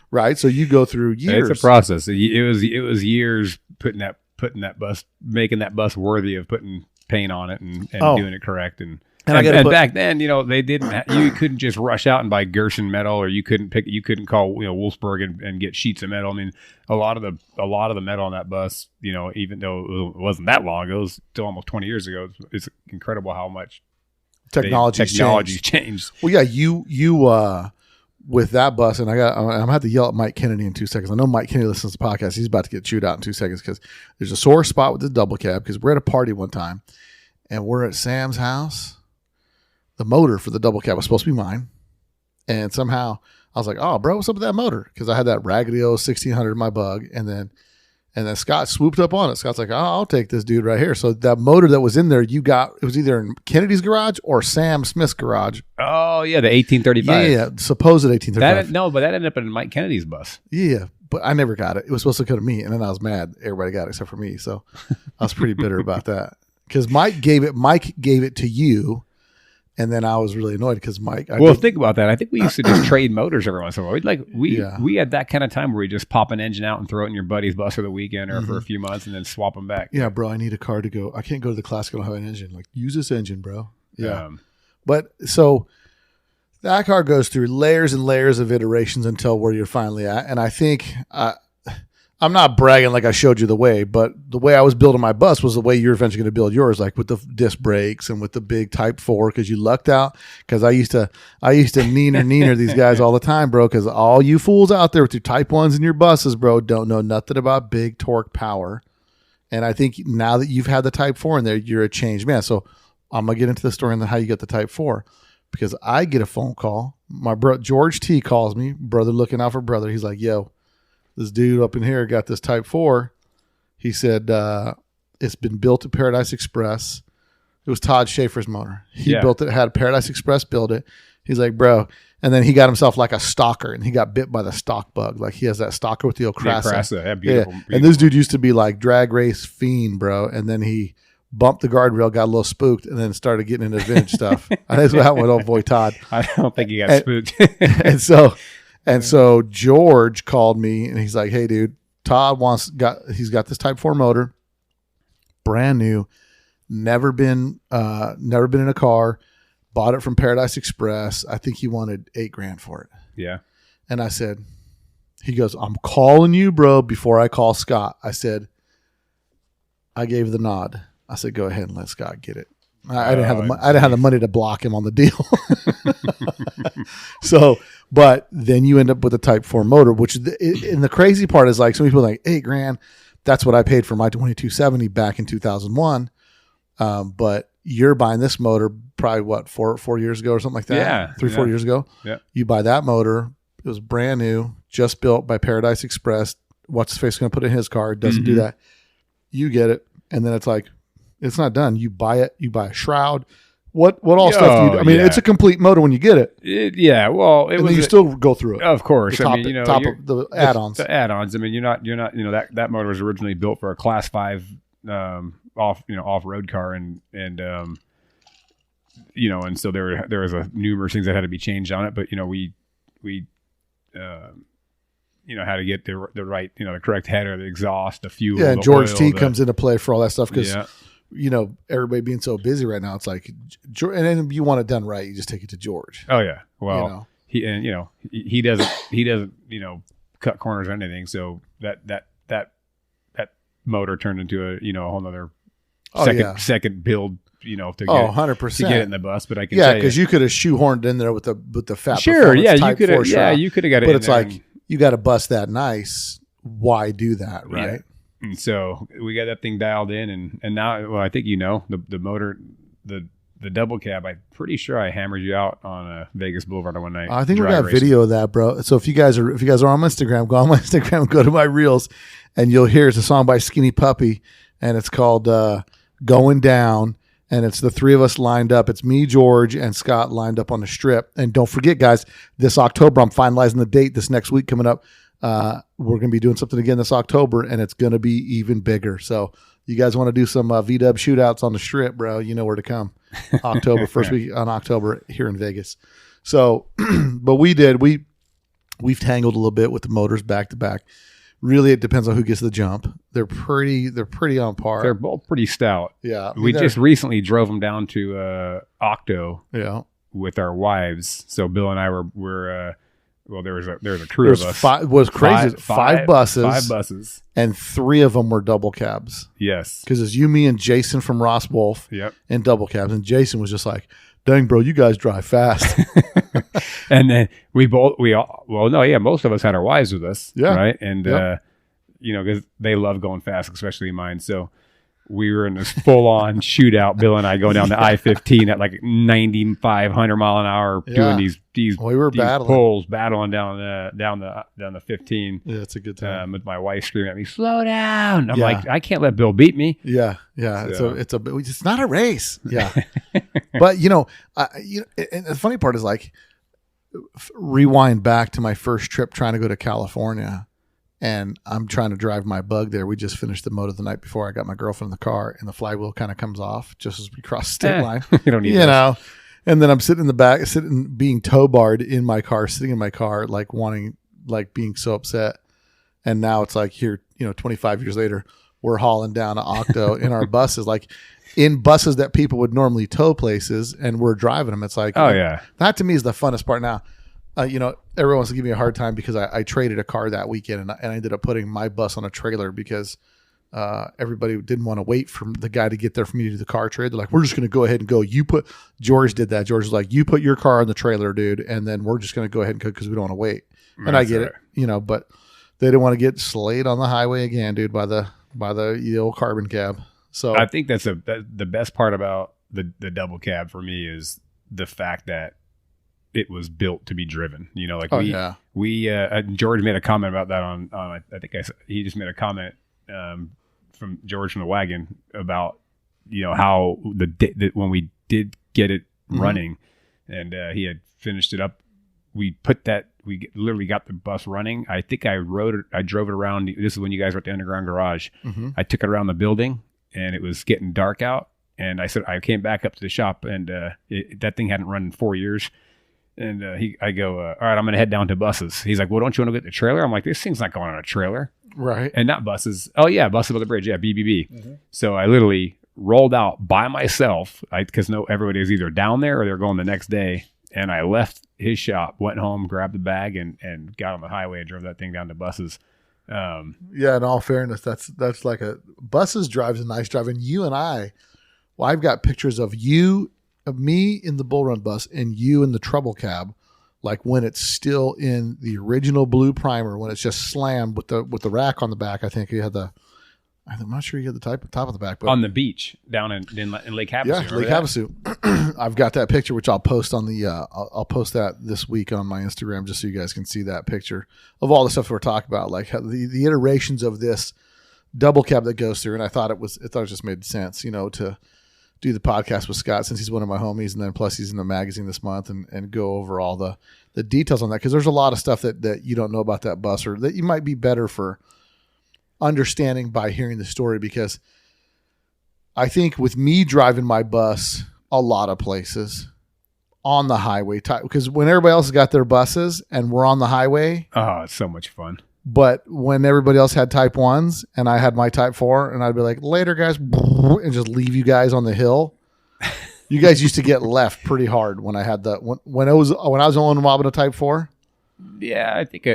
Right. So you go through years. It's a process. It was years putting that bus, making that bus worthy of putting paint on it and doing it correct. And And back then, they didn't. You couldn't just rush out and buy Gerson metal, or you couldn't call Wolfsburg and get sheets of metal. I mean, a lot of the metal on that bus, even though it wasn't that long ago, it was still almost 20 years ago. It's incredible how much technology's changed. Well, yeah, you with that bus, and I'm gonna have to yell at Mike Kennedy in 2 seconds. I know Mike Kennedy listens to the podcast. He's about to get chewed out in 2 seconds because there's a sore spot with the double cab. Because we're at a party one time, and we're at Sam's house. The motor for the double cab was supposed to be mine. And somehow I was like, oh, bro, what's up with that motor? Because I had that raggedy old 1600 in my bug. And then Scott swooped up on it. Scott's like, oh, I'll take this dude right here. So that motor that was in there, it was either in Kennedy's garage or Sam Smith's garage. Oh, yeah, the 1835. Yeah, supposed 1835. But that ended up in Mike Kennedy's bus. Yeah, but I never got it. It was supposed to come to me. And then I was mad. Everybody got it except for me. So I was pretty bitter about that. Because Mike gave it to you. And then I was really annoyed because Mike. Think about that. I think we used to just trade motors every once in a while. We had that kind of time where we just pop an engine out and throw it in your buddy's bus for the weekend or for a few months and then swap them back. Yeah, bro, I need a car to go. I can't go to the classic. I don't have an engine. Like, use this engine, bro. Yeah. But so that car goes through layers and layers of iterations until where you're finally at. And I think I'm not bragging like I showed you the way, but the way I was building my bus was the way you're eventually going to build yours, like with the disc brakes and with the big Type 4, because you lucked out. Because I used to neener these guys all the time, bro, because all you fools out there with your Type 1s in your buses, bro, don't know nothing about big torque power. And I think now that you've had the Type 4 in there, you're a changed man. So I'm going to get into the story on how you get the Type 4, because I get a phone call. My bro, George T calls me, brother looking out for brother. He's like, yo, this dude up in here got this Type 4. He said it's been built at Paradise Express. It was Todd Schaefer's motor. He built it, had Paradise Express build it. He's like, bro. And then he got himself like a stalker, and he got bit by the stock bug. Like, he has that stalker with the Okrasa. Yeah, beautiful. And this dude used to be like drag race fiend, bro. And then he bumped the guardrail, got a little spooked, and then started getting into vintage stuff. That's what happened with old boy Todd. I don't think he got spooked. And so George called me, and he's like, hey, dude, Todd he's got this Type 4 motor, brand new, never been in a car, bought it from Paradise Express. I think he wanted $8,000 for it. Yeah. And I said, he goes, I'm calling you, bro, before I call Scott. I said, I gave the nod. I said, go ahead and let Scott get it. I didn't have the money to block him on the deal. So, but then you end up with a Type 4 motor, which, and the crazy part is, like, some people are like, $8,000. That's what I paid for my 2270 back in 2001. But you're buying this motor probably what, four years ago or something like that? Yeah. 4 years ago. Yeah. You buy that motor. It was brand new, just built by Paradise Express. What's his face going to put in his car? It doesn't do that. You get it. And then it's like, it's not done. You buy it. You buy a shroud. What all stuff do you do? I mean, it's a complete motor when you get it. Well, and then you still go through it. Of course. Top of the add-ons. The add-ons. I mean, you're not. That motor was originally built for a Class 5 off-road car, and so there was numerous things that had to be changed on it. But we how to get the right, the correct header, the exhaust, the fuel. Yeah, the George oil, T comes into play for all that stuff because. Yeah. Everybody being so busy right now, it's like, and then you want it done right, you just take it to George. Oh yeah, well, he doesn't cut corners or anything. So that motor turned into a whole nother second build. To get 100% to get it in the bus. But I can because you could have shoehorned in there with the fat. Sure, yeah, you could have. Yeah, you could have got it. But it's like you got a bus that nice. Why do that, right? Yeah. And so we got that thing dialed in, and now, well, I think the motor, the double cab. I'm pretty sure I hammered you out on Vegas Boulevard one night. I think we got video of that, bro. So if you guys are on my Instagram, go on my Instagram, go to my reels, and you'll hear it's a song by Skinny Puppy, and it's called "Going Down." And it's the three of us lined up. It's me, George, and Scott lined up on the strip. And don't forget, guys, this October, I'm finalizing the date this next week coming up. We're going to be doing something again this October, and it's going to be even bigger. So you guys want to do some VW shootouts on the strip, bro, you know where to come. October, first week on October here in Vegas. So, but we've tangled a little bit with the motors back to back. Really, it depends on who gets the jump. pretty on par. They're both pretty stout. Yeah. I mean, We just recently drove them down to Octo yeah. with our wives. So Bill and I were well, there was a crew of us. Was crazy. Five buses. 5 buses. And 3 of them were double cabs. Yes. Because it's you, me, and Jason from Ross Wolf. Yep. In double cabs. And Jason was just like, dang, bro, you guys drive fast. And then most of us had our wives with us. Yeah. Right. And, Yep. because they love going fast, especially mine. So we were in this full-on shootout, Bill and I, going down the I-15 at like 9,500 mile an hour, doing these we were these battling down the 15. Yeah, it's a good time. With my wife screaming at me, "Slow down!" I'm Yeah. like, I can't let Bill beat me. Yeah. So. It's not a race. Yeah. But and the funny part is like, rewind back to my first trip trying to go to California. And I'm trying to drive my bug there. We just finished the moto the night before. I got my girlfriend in the car, and the flywheel kind of comes off just as we cross the state line. You don't need this. And then I'm sitting in the back, being tow barred in my car, sitting in my car, like being so upset. And now it's like here, 25 years later, we're hauling down to Octo in our buses, like in buses that people would normally tow places, and we're driving them. It's like, oh yeah, that to me is the funnest part now. Everyone wants to give me a hard time because I traded a car that weekend and I ended up putting my bus on a trailer because everybody didn't want to wait for the guy to get there for me to do the car trade. They're like, we're just going to go ahead and go. George did that. George was like, you put your car on the trailer, dude, and then we're just going to go ahead and go because we don't want to wait. And I get it, but they didn't want to get slayed on the highway again, dude, by the old carbon cab. So I think that's the best part about the double cab for me is the fact that it was built to be driven. George made a comment about that on I think he just made a comment from George from the wagon about how when we did get it running and he had finished it up, we literally got the bus running. I think I drove it around. This is when you guys were at the underground garage. Mm-hmm. I took it around the building and it was getting dark out, and I came back up to the shop, and that thing hadn't run in 4 years. And I go, all right, I'm going to head down to buses. He's like, well, don't you want to get the trailer? I'm like, this thing's not going on a trailer. Right. And not buses. Oh, yeah, buses on the bridge. Yeah, BBB. Mm-hmm. So I literally rolled out by myself because everybody was either down there or they're going the next day. And I left his shop, went home, grabbed the bag, and got on the highway and drove that thing down to buses. In all fairness, that's like buses drives a nice drive. And you and I've got pictures of me in the Bull Run bus and you in the Trouble cab, like when it's still in the original blue primer, when it's just slammed with the rack on the back. I think you had I'm not sure you had the top of the back, but on the beach down in Lake Havasu. Yeah, Lake Havasu. I've got that picture, which I'll post on I'll post that this week on my Instagram, just so you guys can see that picture of all the stuff we're talking about, like how the iterations of this double cab that goes through. And I thought it just made sense, to do the podcast with Scott since he's one of my homies, and then plus he's in the magazine this month, and go over all the details on that, because there's a lot of stuff that you don't know about that bus, or that you might be better for understanding by hearing the story. Because I think with me driving my bus a lot of places on the highway, because when everybody else has got their buses and we're on the highway, oh, it's so much fun. But when everybody else had type 1s and I had my type 4, and I'd be like, later guys, and just leave you guys on the hill. You guys used to get left pretty hard when I had when I was the only one mobbing a type 4. Yeah, I think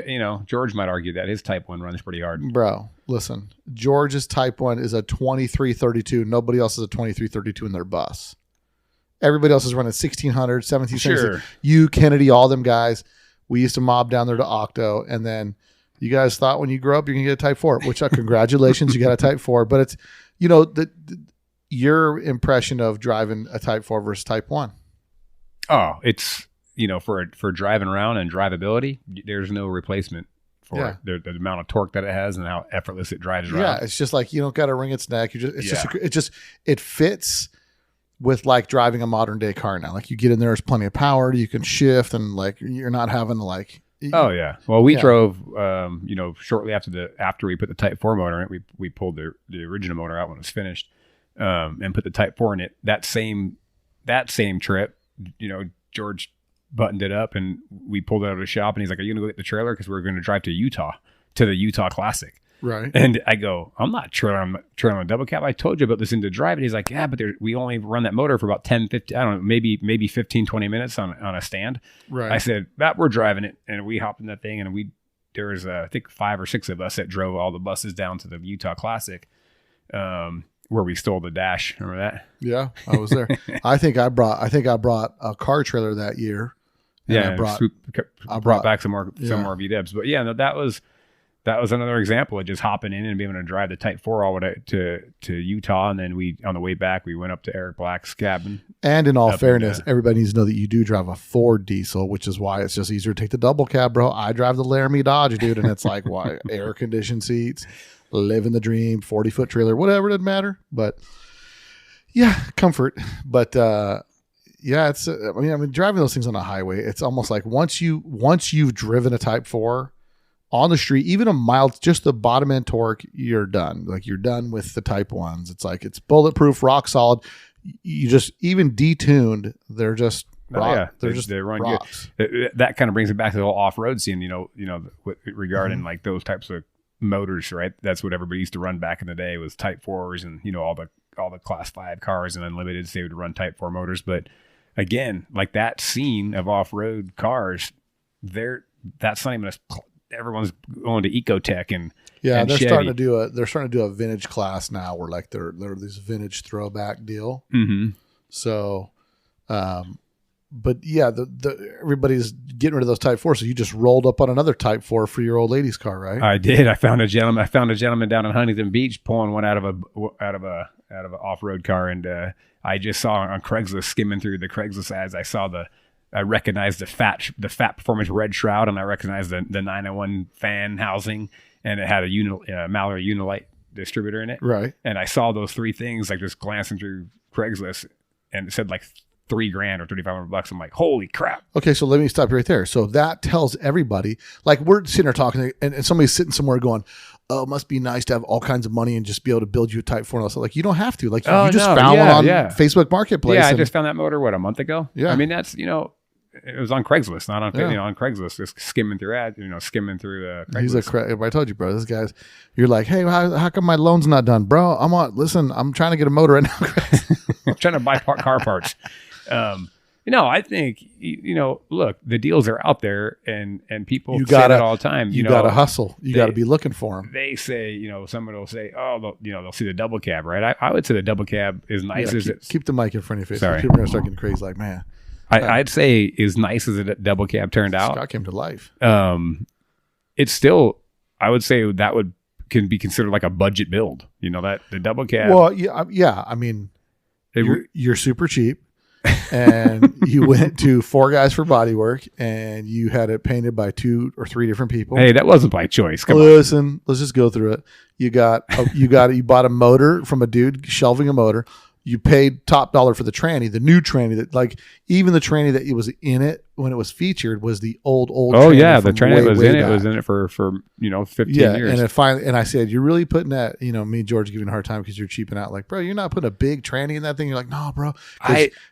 George might argue that his type 1 runs pretty hard. Bro, listen, George's type 1 is a 2332. Nobody else is a 2332 in their bus. Everybody else is running 1600, 1700. Sure. You, Kennedy, all them guys. We used to mob down there to Octo, and then you guys thought when you grow up you're gonna get a type 4, which congratulations, you got a type 4. But it's your impression of driving a type 4 versus type 1. Oh, it's for driving around and drivability, there's no replacement for it. The amount of torque that it has and how effortless it drives around. Yeah, it's just like you don't got to wring its neck. It fits with like driving a modern day car now. Like you get in there, there's plenty of power, you can shift, and like you're not having to like. Oh yeah. Well, we drove, shortly after we put the Type 4 motor in it, we pulled the original motor out when it was finished, and put the Type 4 in it. That same trip, George buttoned it up and we pulled it out of the shop, and he's like, "Are you gonna go get the trailer? Because we're going to drive to the Utah Classic." Right. And I go, I'm not trailing on a double cab. I told you about this into driving. He's like, yeah, but we only run that motor for about 10, 15, I don't know, maybe 15, 20 minutes on a stand. Right. I said, we're driving it. And we hopped in that thing, and there was, I think 5 or 6 of us that drove all the buses down to the Utah Classic, where we stole the dash. Remember that? Yeah, I was there. I think I brought a car trailer that year. Yeah, I brought back some more VDEBs. But yeah, no, that was another example of just hopping in and being able to drive the Type 4 all the way to Utah, and then on the way back we went up to Eric Black's cabin. And in all fairness, everybody needs to know that you do drive a Ford diesel, which is why it's just easier to take the double cab, bro. I drive the Laramie Dodge, dude, and it's like why air conditioned seats, living the dream, 40-foot trailer, whatever, it doesn't matter. But yeah, comfort. But yeah, it's I mean driving those things on a highway, it's almost like once you've driven a Type 4 on the street, even a mild, just the bottom end torque, you're done. Like you're done with the Type 1s. It's like it's bulletproof, rock solid. You just even detuned, they're just rock, they run rocks. Good. That kind of brings it back to the whole off-road scene, regarding like those types of motors, right? That's what everybody used to run back in the day, was Type 4s, and all the Class 5 cars and Unlimiteds, they would run Type 4 motors. But again, like that scene of off-road cars, that's not even everyone's going to Ecotech and they're Chevy. starting to do a vintage class now, where like they're this vintage throwback deal. Mm-hmm. So, but yeah, everybody's getting rid of those Type 4. So you just rolled up on another Type 4 for your old lady's car, right? I did. I found a gentleman down in Huntington Beach pulling one out of a off-road car, and I just saw on Craigslist, skimming through the Craigslist ads, I recognized the Fat Performance red shroud, and I recognized the 901 fan housing, and it had a Mallory Unilite distributor in it. Right. And I saw those 3 things, like just glancing through Craigslist, and it said like $3,000 or $3,500. I'm like, holy crap. Okay, so let me stop you right there. So that tells everybody, like we're sitting there talking, and somebody's sitting somewhere going, oh, it must be nice to have all kinds of money and just be able to build you a Type 4. And also, like, you don't have to. Like, you just found one on Facebook Marketplace. Yeah, I just found that motor, a month ago? Yeah. I mean, that's, it was on Craigslist, not on, on Craigslist, just skimming through Craigslist. He's I told you, bro, this guy's, you're like, hey, how come my loan's not done? Bro, I'm trying to get a motor right now. I'm trying to buy car parts. I think, look, the deals are out there, and people say that all the time. You got to hustle. You got to be looking for them. They say, someone will say, oh, they'll see the double cab, right? I would say the double cab is nice as it. Keep the mic in front of your face. Sorry. People are going to start getting crazy like, man. I'd say as nice as a double cab turned out. Scott came to life. It's still, I would say that can be considered like a budget build. That the double cab. Well, yeah. I mean, you're super cheap. And you went to 4 guys for body work, and you had it painted by 2 or 3 different people. Hey, that wasn't by choice. Listen, let's just go through it. You bought a motor from a dude shelving a motor. You paid top dollar for the tranny, the new tranny that, like, even the tranny that was in it when it was featured was the old. Oh yeah, the tranny that was in it was in it for 15 years. And it finally, and I said, you're really putting that, me and George giving a hard time because you're cheaping out. Like, bro, you're not putting a big tranny in that thing. You're like, no, bro.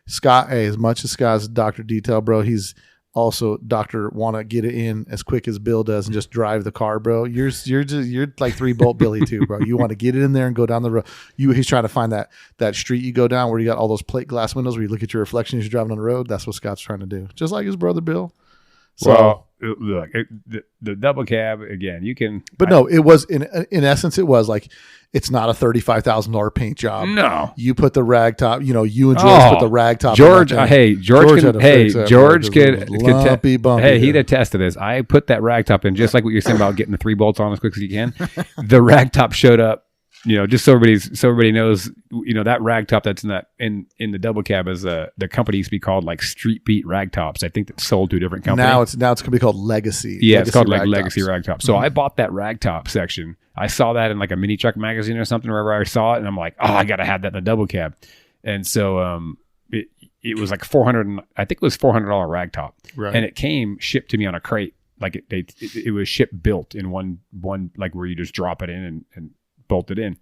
Scott, as much as Scott's Dr. Detail, bro, he's also Dr. Want to get it in as quick as Bill does and just drive the car, bro. You're like 3-bolt Billy too, bro. You want to get it in there and go down the road. He's trying to find that street you go down where you got all those plate glass windows where you look at your reflection as you're driving on the road. That's what Scott's trying to do, just like his brother Bill. So, well, look, the double cab again. You can, but no, it was in essence, it was like, it's not a $35,000 paint job. No, you put the rag top. You and George put the rag top. George, George could lumpy, bumpy. Hey, he'd attest to this. I put that rag top in, just like what you're saying about getting the 3 bolts on as quick as you can. The rag top showed up. Just so everybody knows, that rag top that's in the double cab is the company used to be called like Street Beat Rag Tops. I think that's sold to a different company. Now it's going to be called Legacy. Yeah, it's called like Legacy Rag Top. So I bought that rag top section. I saw that in like a mini truck magazine or something, wherever I saw it, and I'm like, oh, I gotta have that in the double cab. And so it was like $400. I think it was $400 rag top, right? And it came shipped to me on a crate. Like it was shipped built in one like where you just drop it in and bolt it in.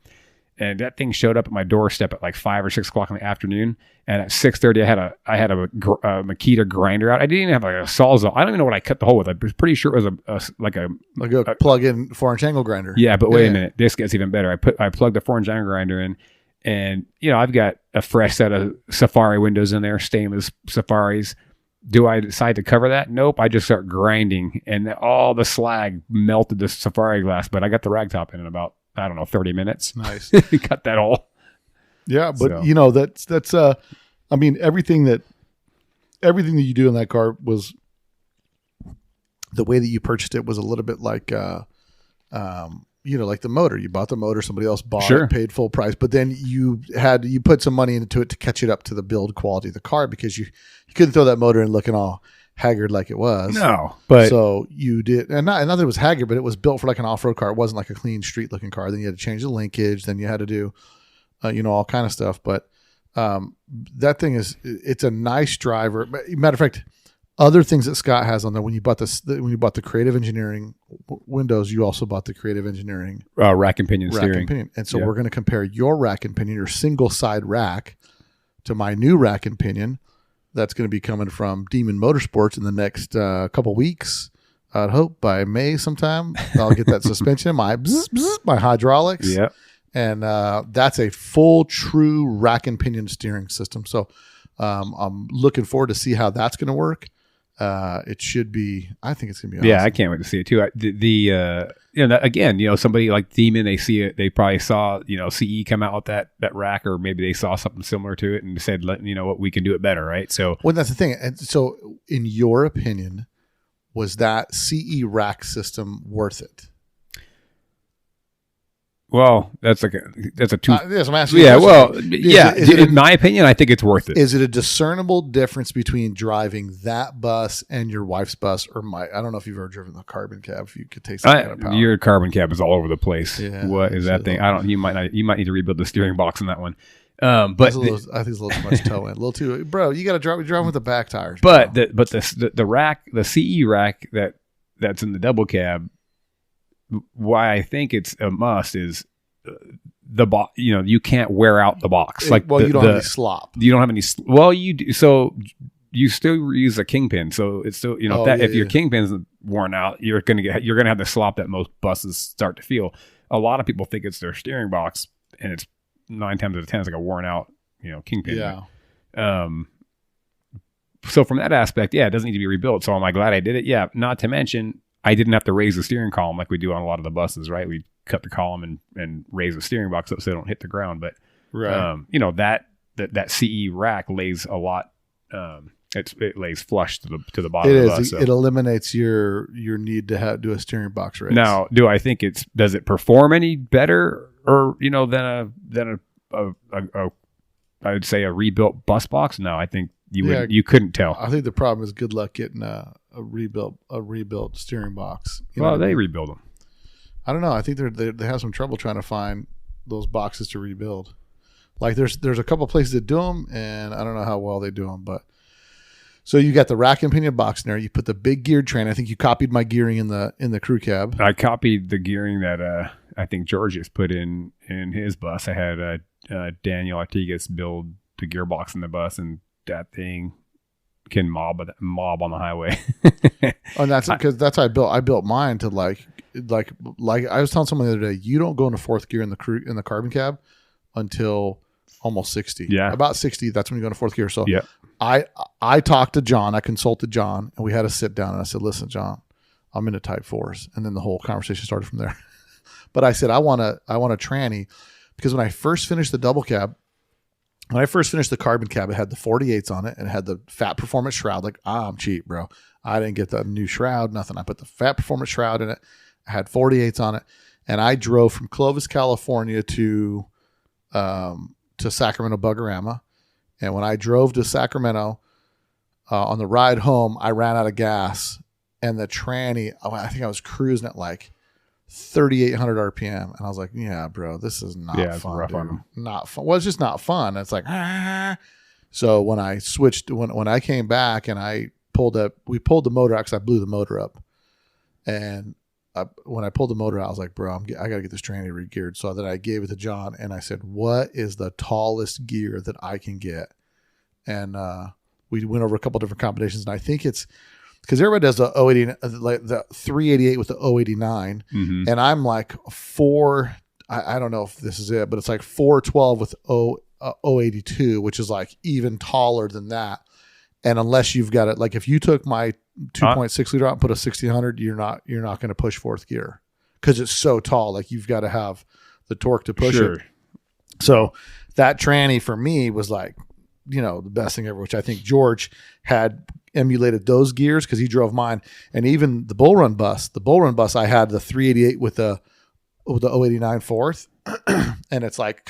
and that thing showed up at my doorstep at like 5 or 6 o'clock in the afternoon. And at 6:30, I had a Makita grinder out. I didn't even have like a Sawzall. I don't even know what I cut the hole with. I was pretty sure it was like a plug-in 4-inch angle grinder. Yeah, but wait a minute. This gets even better. I plugged the 4-inch angle grinder in, and I've got a fresh set of Safari windows in there, stainless Safaris. Do I decide to cover that? Nope. I just start grinding, and all the slag melted the Safari glass. But I got the rag top in about 30 minutes. Nice. Cut that all. Yeah, but so. That's I mean, everything that you do in that car was the way that you purchased it was a little bit like like the motor. You bought the motor, somebody else bought it, paid full price, but then you put some money into it to catch it up to the build quality of the car, because you couldn't throw that motor in looking all haggard like it was. No, but so you did, and not that it was haggard, but it was built for like an off-road car. It wasn't like a clean street looking car. Then you had to change the linkage. Then you had to do, all kind of stuff. But that thing it's a nice driver. Matter of fact, other things that Scott has on there, when you bought the Creative Engineering windows, you also bought the Creative Engineering rack and pinion steering. And so we're going to compare your rack and pinion, your single side rack, to my new rack and pinion. That's going to be coming from Demon Motorsports in the next couple weeks. I'd hope by May sometime. I'll get that suspension, my hydraulics. Yeah. And that's a full, true rack and pinion steering system. So I'm looking forward to see how that's going to work. It should be. I think it's going to be awesome. Yeah, I can't wait to see it too. Again, somebody like Demon, they see it. They probably saw CE come out with that rack, or maybe they saw something similar to it and said, what, we can do it better, right? So, well, that's the thing. And so, in your opinion, was that CE rack system worth it? Well, that's a two. Yes, I'm asking. Yeah, well, yeah. In my opinion, I think it's worth it. Is it a discernible difference between driving that bus and your wife's bus, or I don't know if you've ever driven the carbon cab. If you could take some kind of power. Your carbon cab is all over the place. Yeah, what is that thing? You might need to rebuild the steering box in that one. But I think it's a little too much toe in, a little too. Bro, you got to drive with the back tires. But the rack, the CE rack that's in the double cab. Why I think it's a must is the box. You can't wear out the box. You don't have any slop. You don't have any. Well, you do. So you still use a kingpin. So it's still if your kingpin's worn out, you're gonna have the slop that most buses start to feel. A lot of people think it's their steering box, and it's 9 times out of 10 it's like a worn out kingpin. Yeah. So from that aspect, it doesn't need to be rebuilt. So am I glad I did it? Yeah. Not to mention, I didn't have to raise the steering column like we do on a lot of the buses, right? We cut the column and raise the steering box up so they don't hit the ground. But, that CE rack lays a lot. It lays flush to the bottom of the bus. So. It eliminates your need to do a steering box raise. Now, do I think does it perform any better or, than a I would say a rebuilt bus box? No, I think you couldn't tell. I think the problem is good luck getting a rebuilt steering box. They rebuild them. I don't know. I think they have some trouble trying to find those boxes to rebuild. Like there's a couple places that do them, and I don't know how well they do them. But so you got the rack and pinion box in there. You put the big geared train. I think you copied my gearing in the crew cab. I copied the gearing that I think George's put in his bus. I had Daniel Artigas build the gearbox in the bus, and that thing can mob on the highway. And that's because that's how I built mine to like I was telling someone the other day, you don't go into fourth gear in the carbon cab until almost 60. Yeah. About 60, that's when you go into fourth gear. So yeah. I talked to John, I consulted John, and we had a sit down, and I said, listen, John, I'm into type 4s. And then the whole conversation started from there. But I said, I want a tranny, because when I first finished the double cab, when I first finished the carbon cab, it had the 48s on it, and it had the Fat Performance shroud. Like, I'm cheap, bro. I didn't get the new shroud, nothing. I put the Fat Performance shroud in it. I had 48s on it, and I drove from Clovis, California to Sacramento Buggerama. And when I drove to Sacramento on the ride home, I ran out of gas, and the tranny, I think I was cruising at like 3,800 RPM, and I was like, "Yeah, bro, this is not fun. It's rough on them. Not fun. Well, it's just not fun." It's like, So when I switched, when I came back and we pulled the motor out because I blew the motor up, and when I pulled the motor out, I was like, bro, I got to get this tranny re-geared. So then I gave it to John and I said, what is the tallest gear that I can get? And we went over a couple different combinations, and I think it's because everybody does the 080, like the 388 with the 089, and I'm like I don't know if this is it, but it's like 412 with 082, which is like even taller than that. And unless you've got it, like if you took my 2.6 liter out and put a 1600, you're not going to push fourth gear because it's so tall. Like you've got to have the torque to push it. So that tranny for me was like, the best thing ever, which I think George had emulated those gears because he drove mine. And even the Bull Run bus, I had the 388 with the 089 fourth, and it's like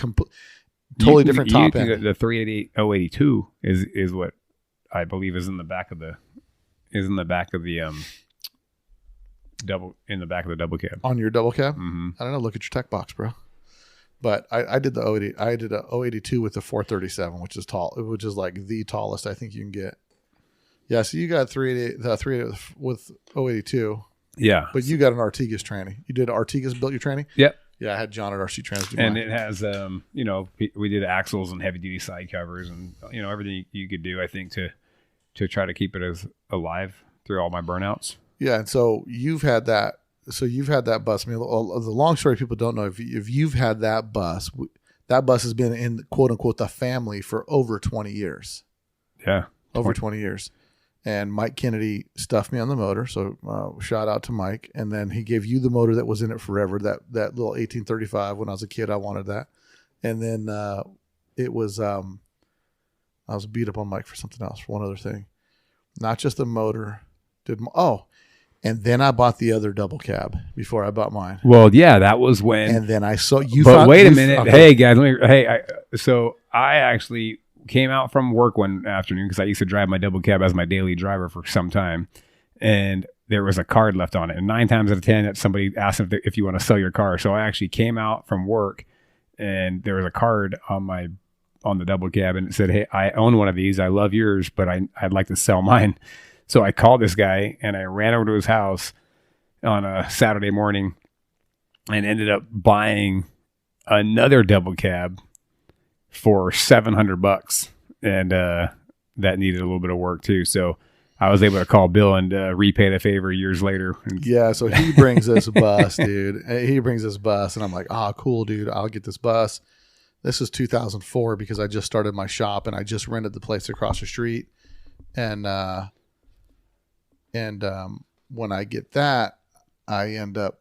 totally different top end. The 388 082 is what I believe is in the back of the double cab. On your double cab? Mm-hmm. I don't know. Look at your tech box, bro. But I did the 080. I did a 082 with the 437, which is tall, which is like the tallest I think you can get. Yeah, so you got 388 with 082. Yeah. But you got an Artigas tranny. You did Artigas built your tranny? Yep. Yeah, I had John at RC Trans do and mine. It has, we did axles and heavy duty side covers and, everything you could do, I think, to try to keep it as alive through all my burnouts. Yeah. And so you've had that. So you've had that bus. I mean, the long story people don't know, if you've had that bus has been in quote unquote the family for over 20 years. Yeah. Over 20 years. And Mike Kennedy stuffed me on the motor. So shout out to Mike. And then he gave you the motor that was in it forever. That little 1835. When I was a kid, I wanted that. And then it was, I was beat up on Mike for something else, for one other thing. Not just the motor. And then I bought the other double cab before I bought mine. Well, yeah, that was when. And then I saw you. But wait a minute. Okay. Hey, guys. So I actually came out from work one afternoon because I used to drive my double cab as my daily driver for some time. And there was a card left on it. And 9 times out of 10, somebody asked if you want to sell your car. So I actually came out from work and there was a card on the double cab. And it said, hey, I own one of these. I love yours, but I'd like to sell mine. So I called this guy and I ran over to his house on a Saturday morning and ended up buying another double cab for $700. And that needed a little bit of work too. So I was able to call Bill and repay the favor years later. Yeah. So he brings this bus, dude. He brings this bus and I'm like, cool, dude. I'll get this bus. This is 2004 because I just started my shop and I just rented the place across the street. And when I get that, I end up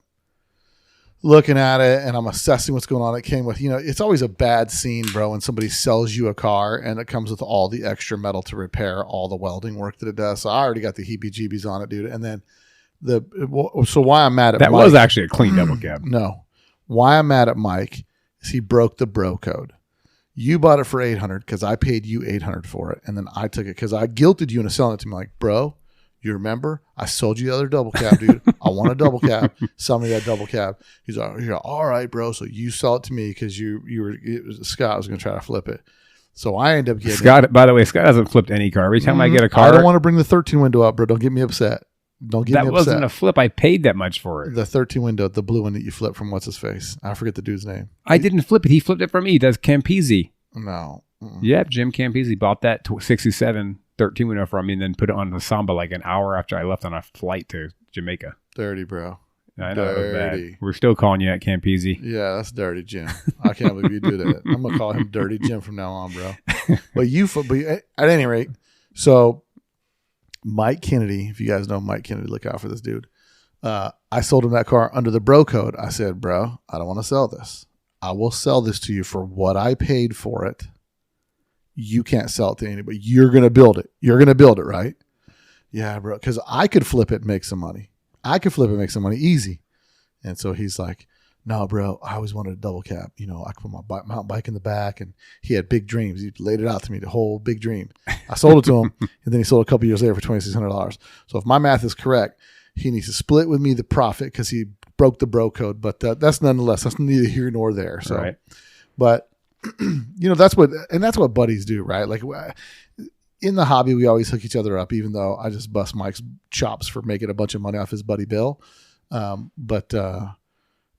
looking at it and I'm assessing what's going on. It came with, it's always a bad scene, bro, when somebody sells you a car and it comes with all the extra metal to repair all the welding work that it does. So I already got the heebie-jeebies on it, dude. And then so why I'm mad at that Mike, was actually a clean double cab. No. Why I'm mad at Mike is he broke the bro code. You bought it for $800 because I paid you $800 for it. And then I took it because I guilted you into selling it to me like, bro, you remember? I sold you the other double cab, dude. I want a double cab. Sell me that double cab. He's like, all right, bro. So you sell it to me because Scott was going to try to flip it. So I end up getting Scott. By the way, Scott hasn't flipped any car. Every time I get a car, I don't want to bring the 13 window up, bro. Don't get me upset. That wasn't a flip. I paid that much for it. The 13 window, the blue one that you flipped from what's his face? I forget the dude's name. I didn't flip it. He flipped it for me. He does Campese. No. Yep, Jim Campese bought that 67 13 window from me and then put it on the Samba like an hour after I left on a flight to Jamaica. Dirty, bro. I know. Dirty. We're still calling you at Campese. Yeah, that's Dirty Jim. I can't believe you do that. I'm going to call him Dirty Jim from now on, bro. But at any rate, so Mike Kennedy, if you guys know Mike Kennedy, look out for this dude. I sold him that car under the bro code. I said, bro, I don't want to sell this. I will sell this to you for what I paid for it. You can't sell it to anybody. You're going to build it. You're going to build it, right? Yeah, bro. Because I could flip it and make some money. Easy. And so he's like, no, bro, I always wanted a double cab. I could put my mountain bike in the back. And he had big dreams. He laid it out to me, the whole big dream. I sold it to him. And then he sold it a couple years later for $2,600. So if my math is correct, he needs to split with me the profit because he broke the bro code. But that's neither here nor there. So, right. But that's what buddies do, right? Like in the hobby, we always hook each other up, even though I just bust Mike's chops for making a bunch of money off his buddy Bill. But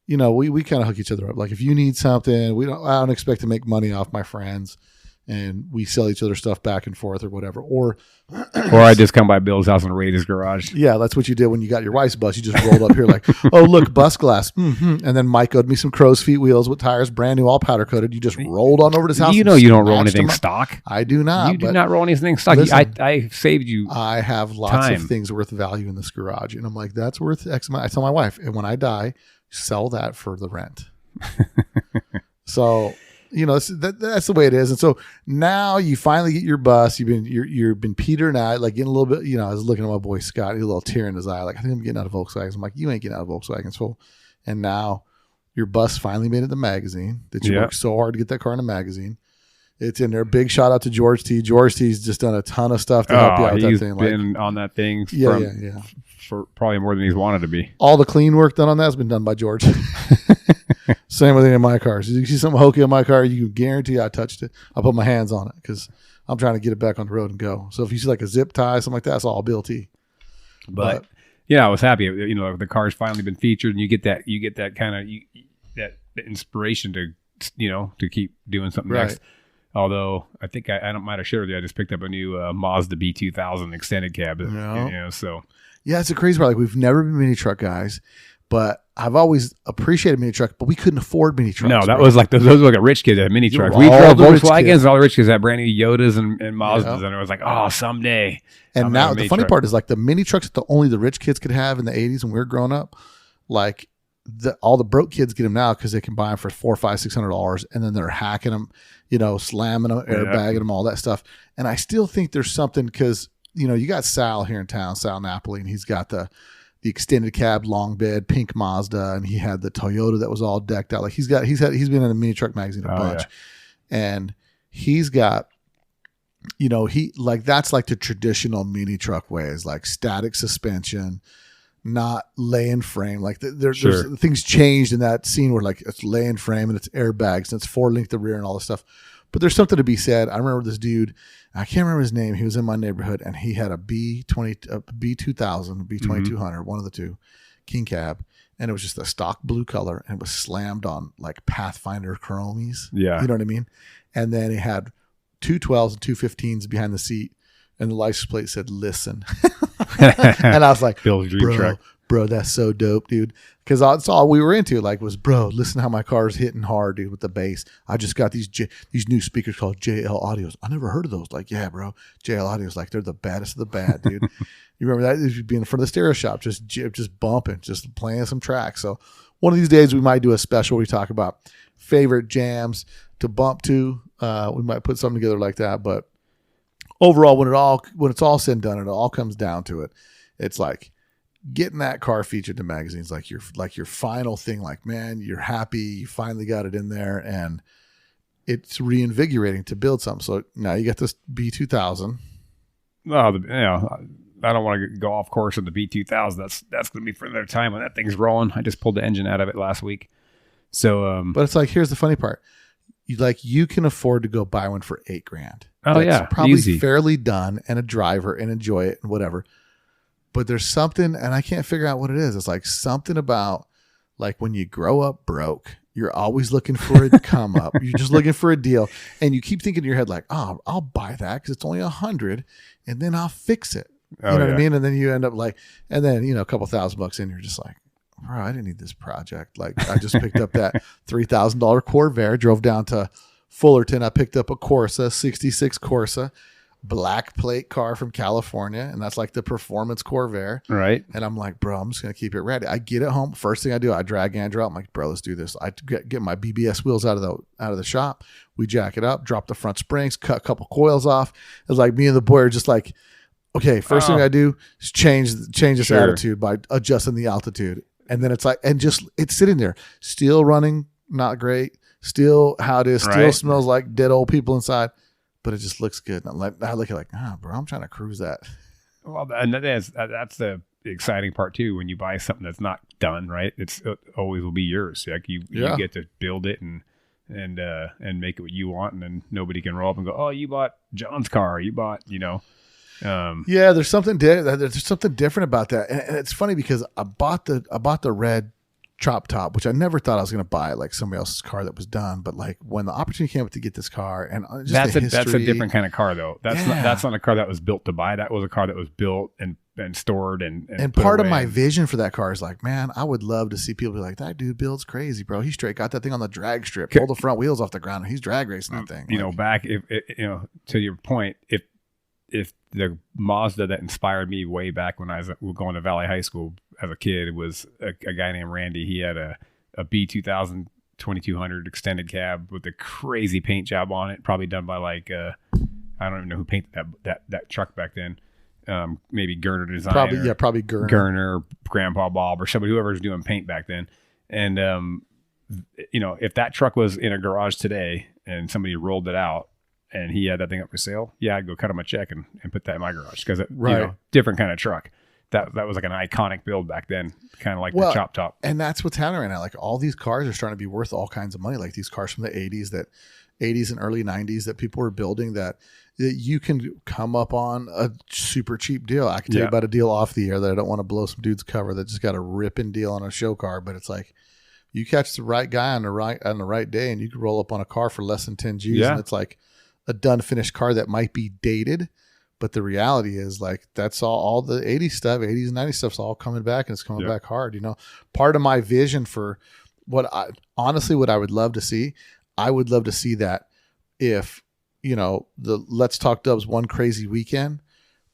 you know, we kind of hook each other up. Like if you need something, I don't expect to make money off my friends, and we sell each other stuff back and forth or whatever. Or I just come by Bill's house and raid his garage. yeah, that's what you did when you got your wife's bus. You just rolled up here like, oh, look, bus glass. And then Mike owed me some crow's feet wheels with tires, brand new, all powder coated. You just rolled on over to his house. You know, you don't roll anything stock. I do not. You do not roll anything stock. Listen, I saved you. I have lots time. of things worth value in this garage. And I'm like, that's worth X amount. I tell my wife, and when I die, sell that for the rent. So, you know, that's the way it is. And so now you finally get your bus. You've been petering out, like getting a little bit, you know, I was looking at my boy Scott, he had a little tear in his eye. Like, I think I'm getting out of Volkswagens. I'm like, you ain't getting out of Volkswagens, fool. And now your bus finally made it in the magazine that you worked so hard to get that car in the magazine. It's in there. Big shout out to George T. George T's just done a ton of stuff to help you out with that thing. He's been on that thing for probably more than he's wanted to be. All the clean work done on that has been done by George. Same with any of my cars. You see something hokey on my car, you can guarantee I touched it. I'll put my hands on it because I'm trying to get it back on the road and go. So if you see like a zip tie, something like that, it's all Bill T. But yeah, I was happy. You know, the car's finally been featured, and you get that kind of that inspiration to, you know, to keep doing something next. Although I think I might have shared with you, I just picked up a new Mazda B2000 extended cab. You know, so yeah, it's a crazy part. Like we've never been mini truck guys, but I've always appreciated mini truck, but we couldn't afford mini trucks. No, that was like those were like rich kids that had mini trucks. We drove Volkswagens, and all the rich kids had brand new Yodas and Mazdas, and it was like, oh, someday. And now the funny part is like the mini trucks that only the rich kids could have in the 80s when we were growing up, like all the broke kids get them now because they can buy them for $400, $500, $600, and then they're hacking them, you know, slamming them, airbagging them, all that stuff. And I still think there's something because, you know, you got Sal here in town, Sal Napoli, and he's got the extended cab, long bed, pink Mazda, and he had the Toyota that was all decked out. Like he's been in a mini truck magazine a bunch, and he's got, you know, that's like the traditional mini truck way is like static suspension, not lay in frame. Like there's things changed in that scene where like it's lay in frame and it's airbags and it's 4-link the rear and all this stuff. But there's something to be said. I remember this dude, I can't remember his name. He was in my neighborhood and he had a B2000, B2200, one of the two, King Cab. And it was just a stock blue color and it was slammed on like Pathfinder chromies. Yeah. You know what I mean? And then it had 212s and 215s behind the seat. And the license plate said, listen. And I was like, bro, that's so dope, dude. Because that's all we were into. Like, was, bro, listen how my car's hitting hard, dude, with the bass. I just got these new speakers called JL Audios. I never heard of those. Like, yeah, bro, JL Audios, like they're the baddest of the bad, dude. You remember that? You'd be in front of the stereo shop, just bumping, just playing some tracks. So one of these days we might do a special where we talk about favorite jams to bump to. We might put something together like that. But overall, when it's all said and done, it all comes down to it. It's like getting that car featured in magazines, like your final thing. Like, man, you're happy, you finally got it in there, and it's reinvigorating to build something. So now you got this B2000. I don't want to go off course on the B2000. That's going to be for another time when that thing's rolling. I just pulled the engine out of it last week. So, but it's like, here's the funny part. You can afford to go buy one for $8,000. Oh, yeah. Probably easy. Fairly done and a driver and enjoy it and whatever. But there's something, and I can't figure out what it is. It's like something about like when you grow up broke, you're always looking for a come up. You're just looking for a deal. And you keep thinking in your head like, oh, I'll buy that because it's only $100 and then I'll fix it. You know what I mean? And then you end up like, and then, you know, a couple $1,000 in, you're just like, bro, I didn't need this project. Like I just picked up that $3,000 Corvair, drove down to Fullerton. I picked up a Corsa, 66 Corsa, black plate car from California. And that's like the performance Corvair. Right. And I'm like, bro, I'm just going to keep it ready. I get it home. First thing I do, I drag Andrew out. I'm like, bro, let's do this. I get my BBS wheels out of the shop. We jack it up, drop the front springs, cut a couple coils off. It's like me and the boy are just like, okay, first thing I do is change this attitude by adjusting the altitude. And then it's like, and just, it's sitting there, still running, not great, still how it is, still smells like dead old people inside, but it just looks good. And I look at it like, bro, I'm trying to cruise that. Well, and that's the exciting part too. When you buy something that's not done, right? It always will be yours. Like you get to build it and make it what you want, and then nobody can roll up and go, oh, you bought John's car. You bought, you know. Yeah, there's something different about that, and it's funny because I bought the red chop top, which I never thought I was going to buy, like somebody else's car that was done. But like when the opportunity came up to get this car, and just that's the history, that's a different kind of car though. That's not a car that was built to buy. That was a car that was built and stored and part of my vision for that car is like, man, I would love to see people be like, that dude builds crazy, bro. He straight got that thing on the drag strip, pulled the front wheels off the ground, and he's drag racing that thing. Back if to your point, if the Mazda that inspired me way back when I was going to Valley High School as a kid, it was a guy named Randy. He had a B2000 2200 extended cab with a crazy paint job on it, probably done by like I don't even know who painted that truck back then. Maybe Gerner Design. Probably Gerner. Gerner, Grandpa Bob, or somebody, whoever was doing paint back then. And if that truck was in a garage today and somebody rolled it out and he had that thing up for sale, yeah, I'd go cut him a check and put that in my garage because different kind of truck. That was like an iconic build back then, kind of like the chop top. And that's what's happening right now. Like all these cars are starting to be worth all kinds of money. Like these cars from the 80s and early 90s that people were building that you can come up on a super cheap deal. I can tell you about a deal off the air that I don't want to blow some dude's cover that just got a ripping deal on a show car, but it's like you catch the right guy on the right day and you can roll up on a car for less than 10 G's and it's like a done finished car that might be dated. But the reality is like that's all the 80s stuff, 80s and 90s stuff's all coming back and it's coming back hard. Part of my vision for what I would love to see, I would love to see that if, the Let's Talk Dubs One Crazy Weekend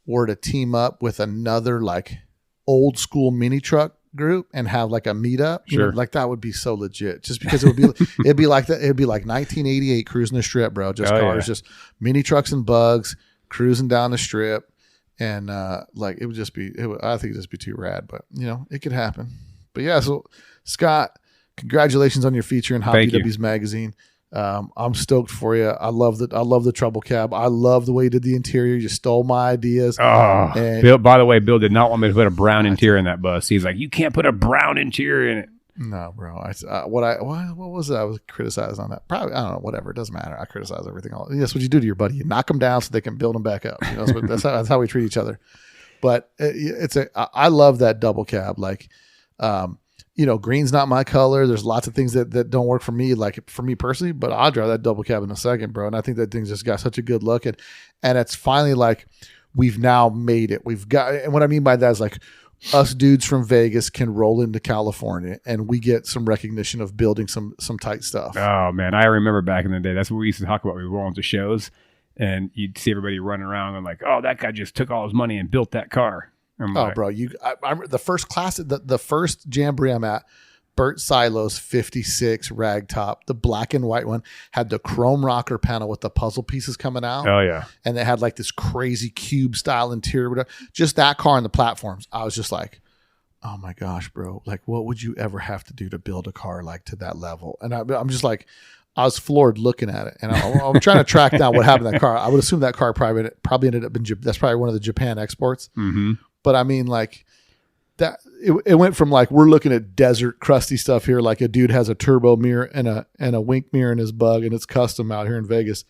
were to team up with another like old school mini truck group and have like a meetup. Sure. Like that would be so legit just because it'd be like that. It'd be like 1988 cruising the strip, bro. Just cars, just mini trucks and bugs cruising down the strip. And like it would just be, I think it'd just be too rad, but it could happen. But yeah, so Scott, congratulations on your feature in Hot VWs magazine. I'm stoked for you. I love the trouble cab. I love the way you did the interior. You stole my ideas. Oh, Bill, by the way, Bill did not want me to put a brown interior in that bus. He's like, you can't put a brown interior in it. No, bro. What was it? I was criticized on that. Probably, I don't know. Whatever. It doesn't matter. I criticize everything. That's what you do to your buddy. You knock them down so they can build them back up. That's how we treat each other. But I love that double cab. Like, green's not my color. There's lots of things that don't work for me, like for me personally, but I'll drive that double cab in a second, bro. And I think that thing's just got such a good look. And it's finally like we've now made it. And what I mean by that is like us dudes from Vegas can roll into California and we get some recognition of building some tight stuff. Oh man. I remember back in the day, that's what we used to talk about. We roll into shows and you'd see everybody running around and like, oh, that guy just took all his money and built that car. Bro, the first class, the first jamboree I'm at, Bert Silo's 56 rag top, the black and white one, had the chrome rocker panel with the puzzle pieces coming out. Oh yeah, and it had like this crazy cube style interior. Whatever. Just that car and the platforms, I was just like, oh my gosh, bro! Like, what would you ever have to do to build a car like to that level? And I'm just like, I was floored looking at it, and I'm trying to track down what happened to that car. I would assume that car probably ended up in that's probably one of the Japan exports. Mm-hmm. But I mean, like that, it went from like we're looking at desert crusty stuff here, like a dude has a turbo mirror and a wink mirror in his bug, and it's custom out here in Vegas.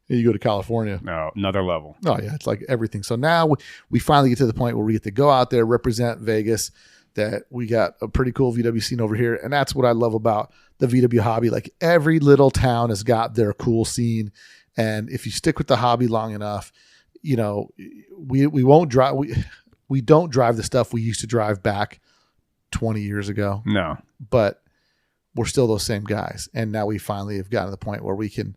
And you go to California, no, another level. Oh yeah, it's like everything. So now we finally get to the point where we get to go out there, represent Vegas. That we got a pretty cool VW scene over here, and that's what I love about the VW hobby. Like every little town has got their cool scene, and if you stick with the hobby long enough, we won't drive. We don't drive the stuff we used to drive back 20 years ago. No. But we're still those same guys. And now we finally have gotten to the point where we can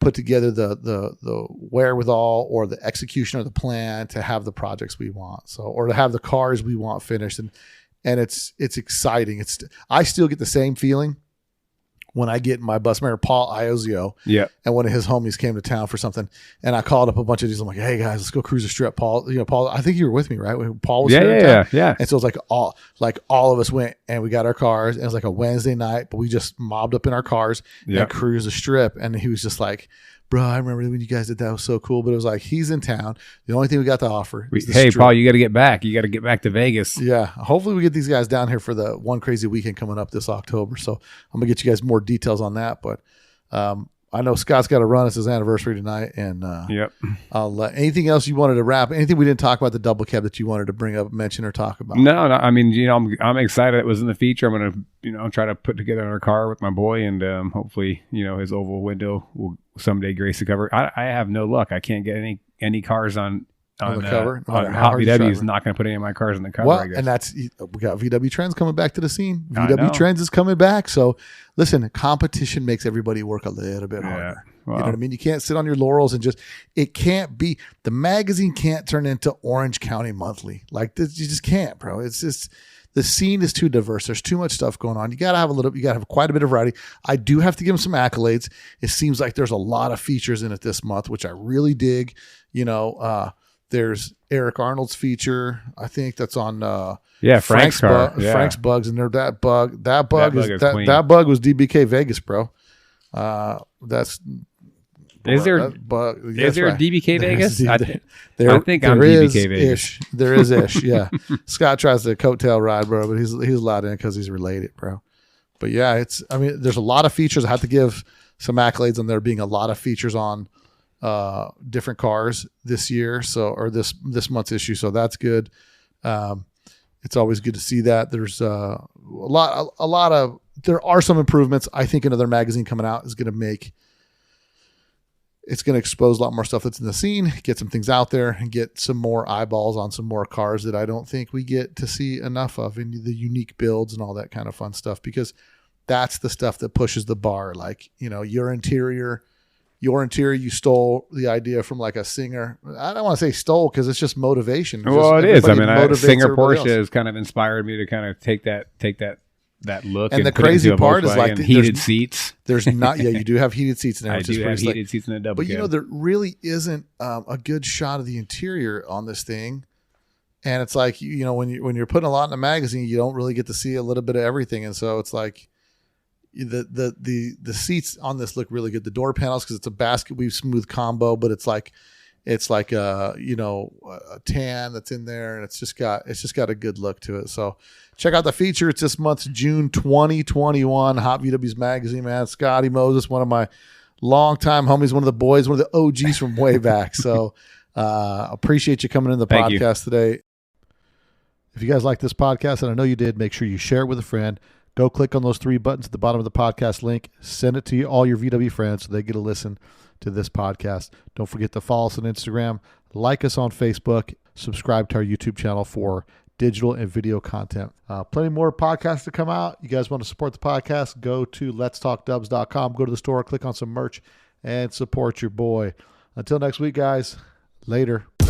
put together the wherewithal or the execution of the plan to have the projects we want. So, or to have the cars we want finished. And it's exciting. I still get the same feeling when I get my bus member, Paul Iozio, and one of his homies came to town for something, and I called up a bunch of these. I'm like, "Hey guys, let's go cruise the strip." Paul, Paul, I think you were with me, right? When Paul was here. Yeah. And so it was like all of us went and we got our cars. And it was like a Wednesday night, but we just mobbed up in our cars and cruised the strip. And he was just like, "Bro, I remember when you guys did that. It was so cool." But it was like, he's in town. The only thing we got to offer is the strip. Paul, you got to get back. You got to get back to Vegas. Yeah. Hopefully we get these guys down here for the One Crazy Weekend coming up this October. So I'm going to get you guys more details on that. But I know Scott's got to run. It's his anniversary tonight. And Yep. Anything else you wanted to wrap? Anything we didn't talk about the double cab that you wanted to bring up, mention, or talk about? No. I mean, I'm excited it was in the feature. I'm going to, try to put together our car with my boy, and hopefully, his oval window will someday grace the cover. I have no luck. I can't get any cars on the cover. On Hot VW is not going to put any of my cars on the cover. Well, I guess. and we got VW Trends coming back to the scene. I know. VW Trends is coming back. So listen, competition makes everybody work a little bit harder. Well, you know what I mean? You can't sit on your laurels and it can't be, the magazine can't turn into Orange County Monthly. Like this, you just can't, bro. It's just, the scene is too diverse. There's too much stuff going on. You got to have quite a bit of variety. I do have to give them some accolades. It seems like there's a lot of features in it this month, which I really dig. There's Eric Arnold's feature. I think that's on Frank's car. Frank's bugs, and that bug was DBK Vegas, bro. Is there a DBK Vegas? I think I'm DBK Vegas. There is ish. Yeah. Scott tries to coattail ride, bro, but he's allowed in because he's related, bro. But yeah, there's a lot of features. I have to give some accolades on there being a lot of features on different cars this year, or this month's issue, so that's good. It's always good to see that. There's a lot of there are some improvements. I think another magazine coming out is going to expose a lot more stuff that's in the scene, get some things out there, and get some more eyeballs on some more cars that I don't think we get to see enough of, in the unique builds and all that kind of fun stuff, because that's the stuff that pushes the bar. Like, your interior, you stole the idea from like a singer. I don't want to say stole, because it's just motivation. Well, it is. I mean, Singer Porsche has kind of inspired me to kind of take that look. And the crazy part is like heated seats. There's not. Yeah, you do have heated seats in there. I do have heated seats in the double. But there really isn't a good shot of the interior on this thing. And it's like, when you're putting a lot in a magazine, you don't really get to see a little bit of everything. And so it's like, the seats on this look really good. The door panels, because it's a basket weave smooth combo, but it's like a tan that's in there, and it's just got a good look to it. So check out the feature. It's this month's June 2021 Hot VWs magazine, man. Scotty Moses, one of my longtime homies, one of the boys, one of the OGs from way back. So appreciate you coming in the podcast today. If you guys like this podcast, and I know you did, make sure you share it with a friend. Go click on those 3 buttons at the bottom of the podcast link. Send it to all your VW friends so they get to listen to this podcast. Don't forget to follow us on Instagram, like us on Facebook, subscribe to our YouTube channel for digital and video content. Plenty more podcasts to come out. You guys want to support the podcast, go to letstalkdubs.com, go to the store, click on some merch, and support your boy. Until next week, guys, later. A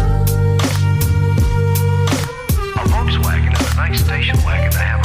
Volkswagen is a nice station wagon to have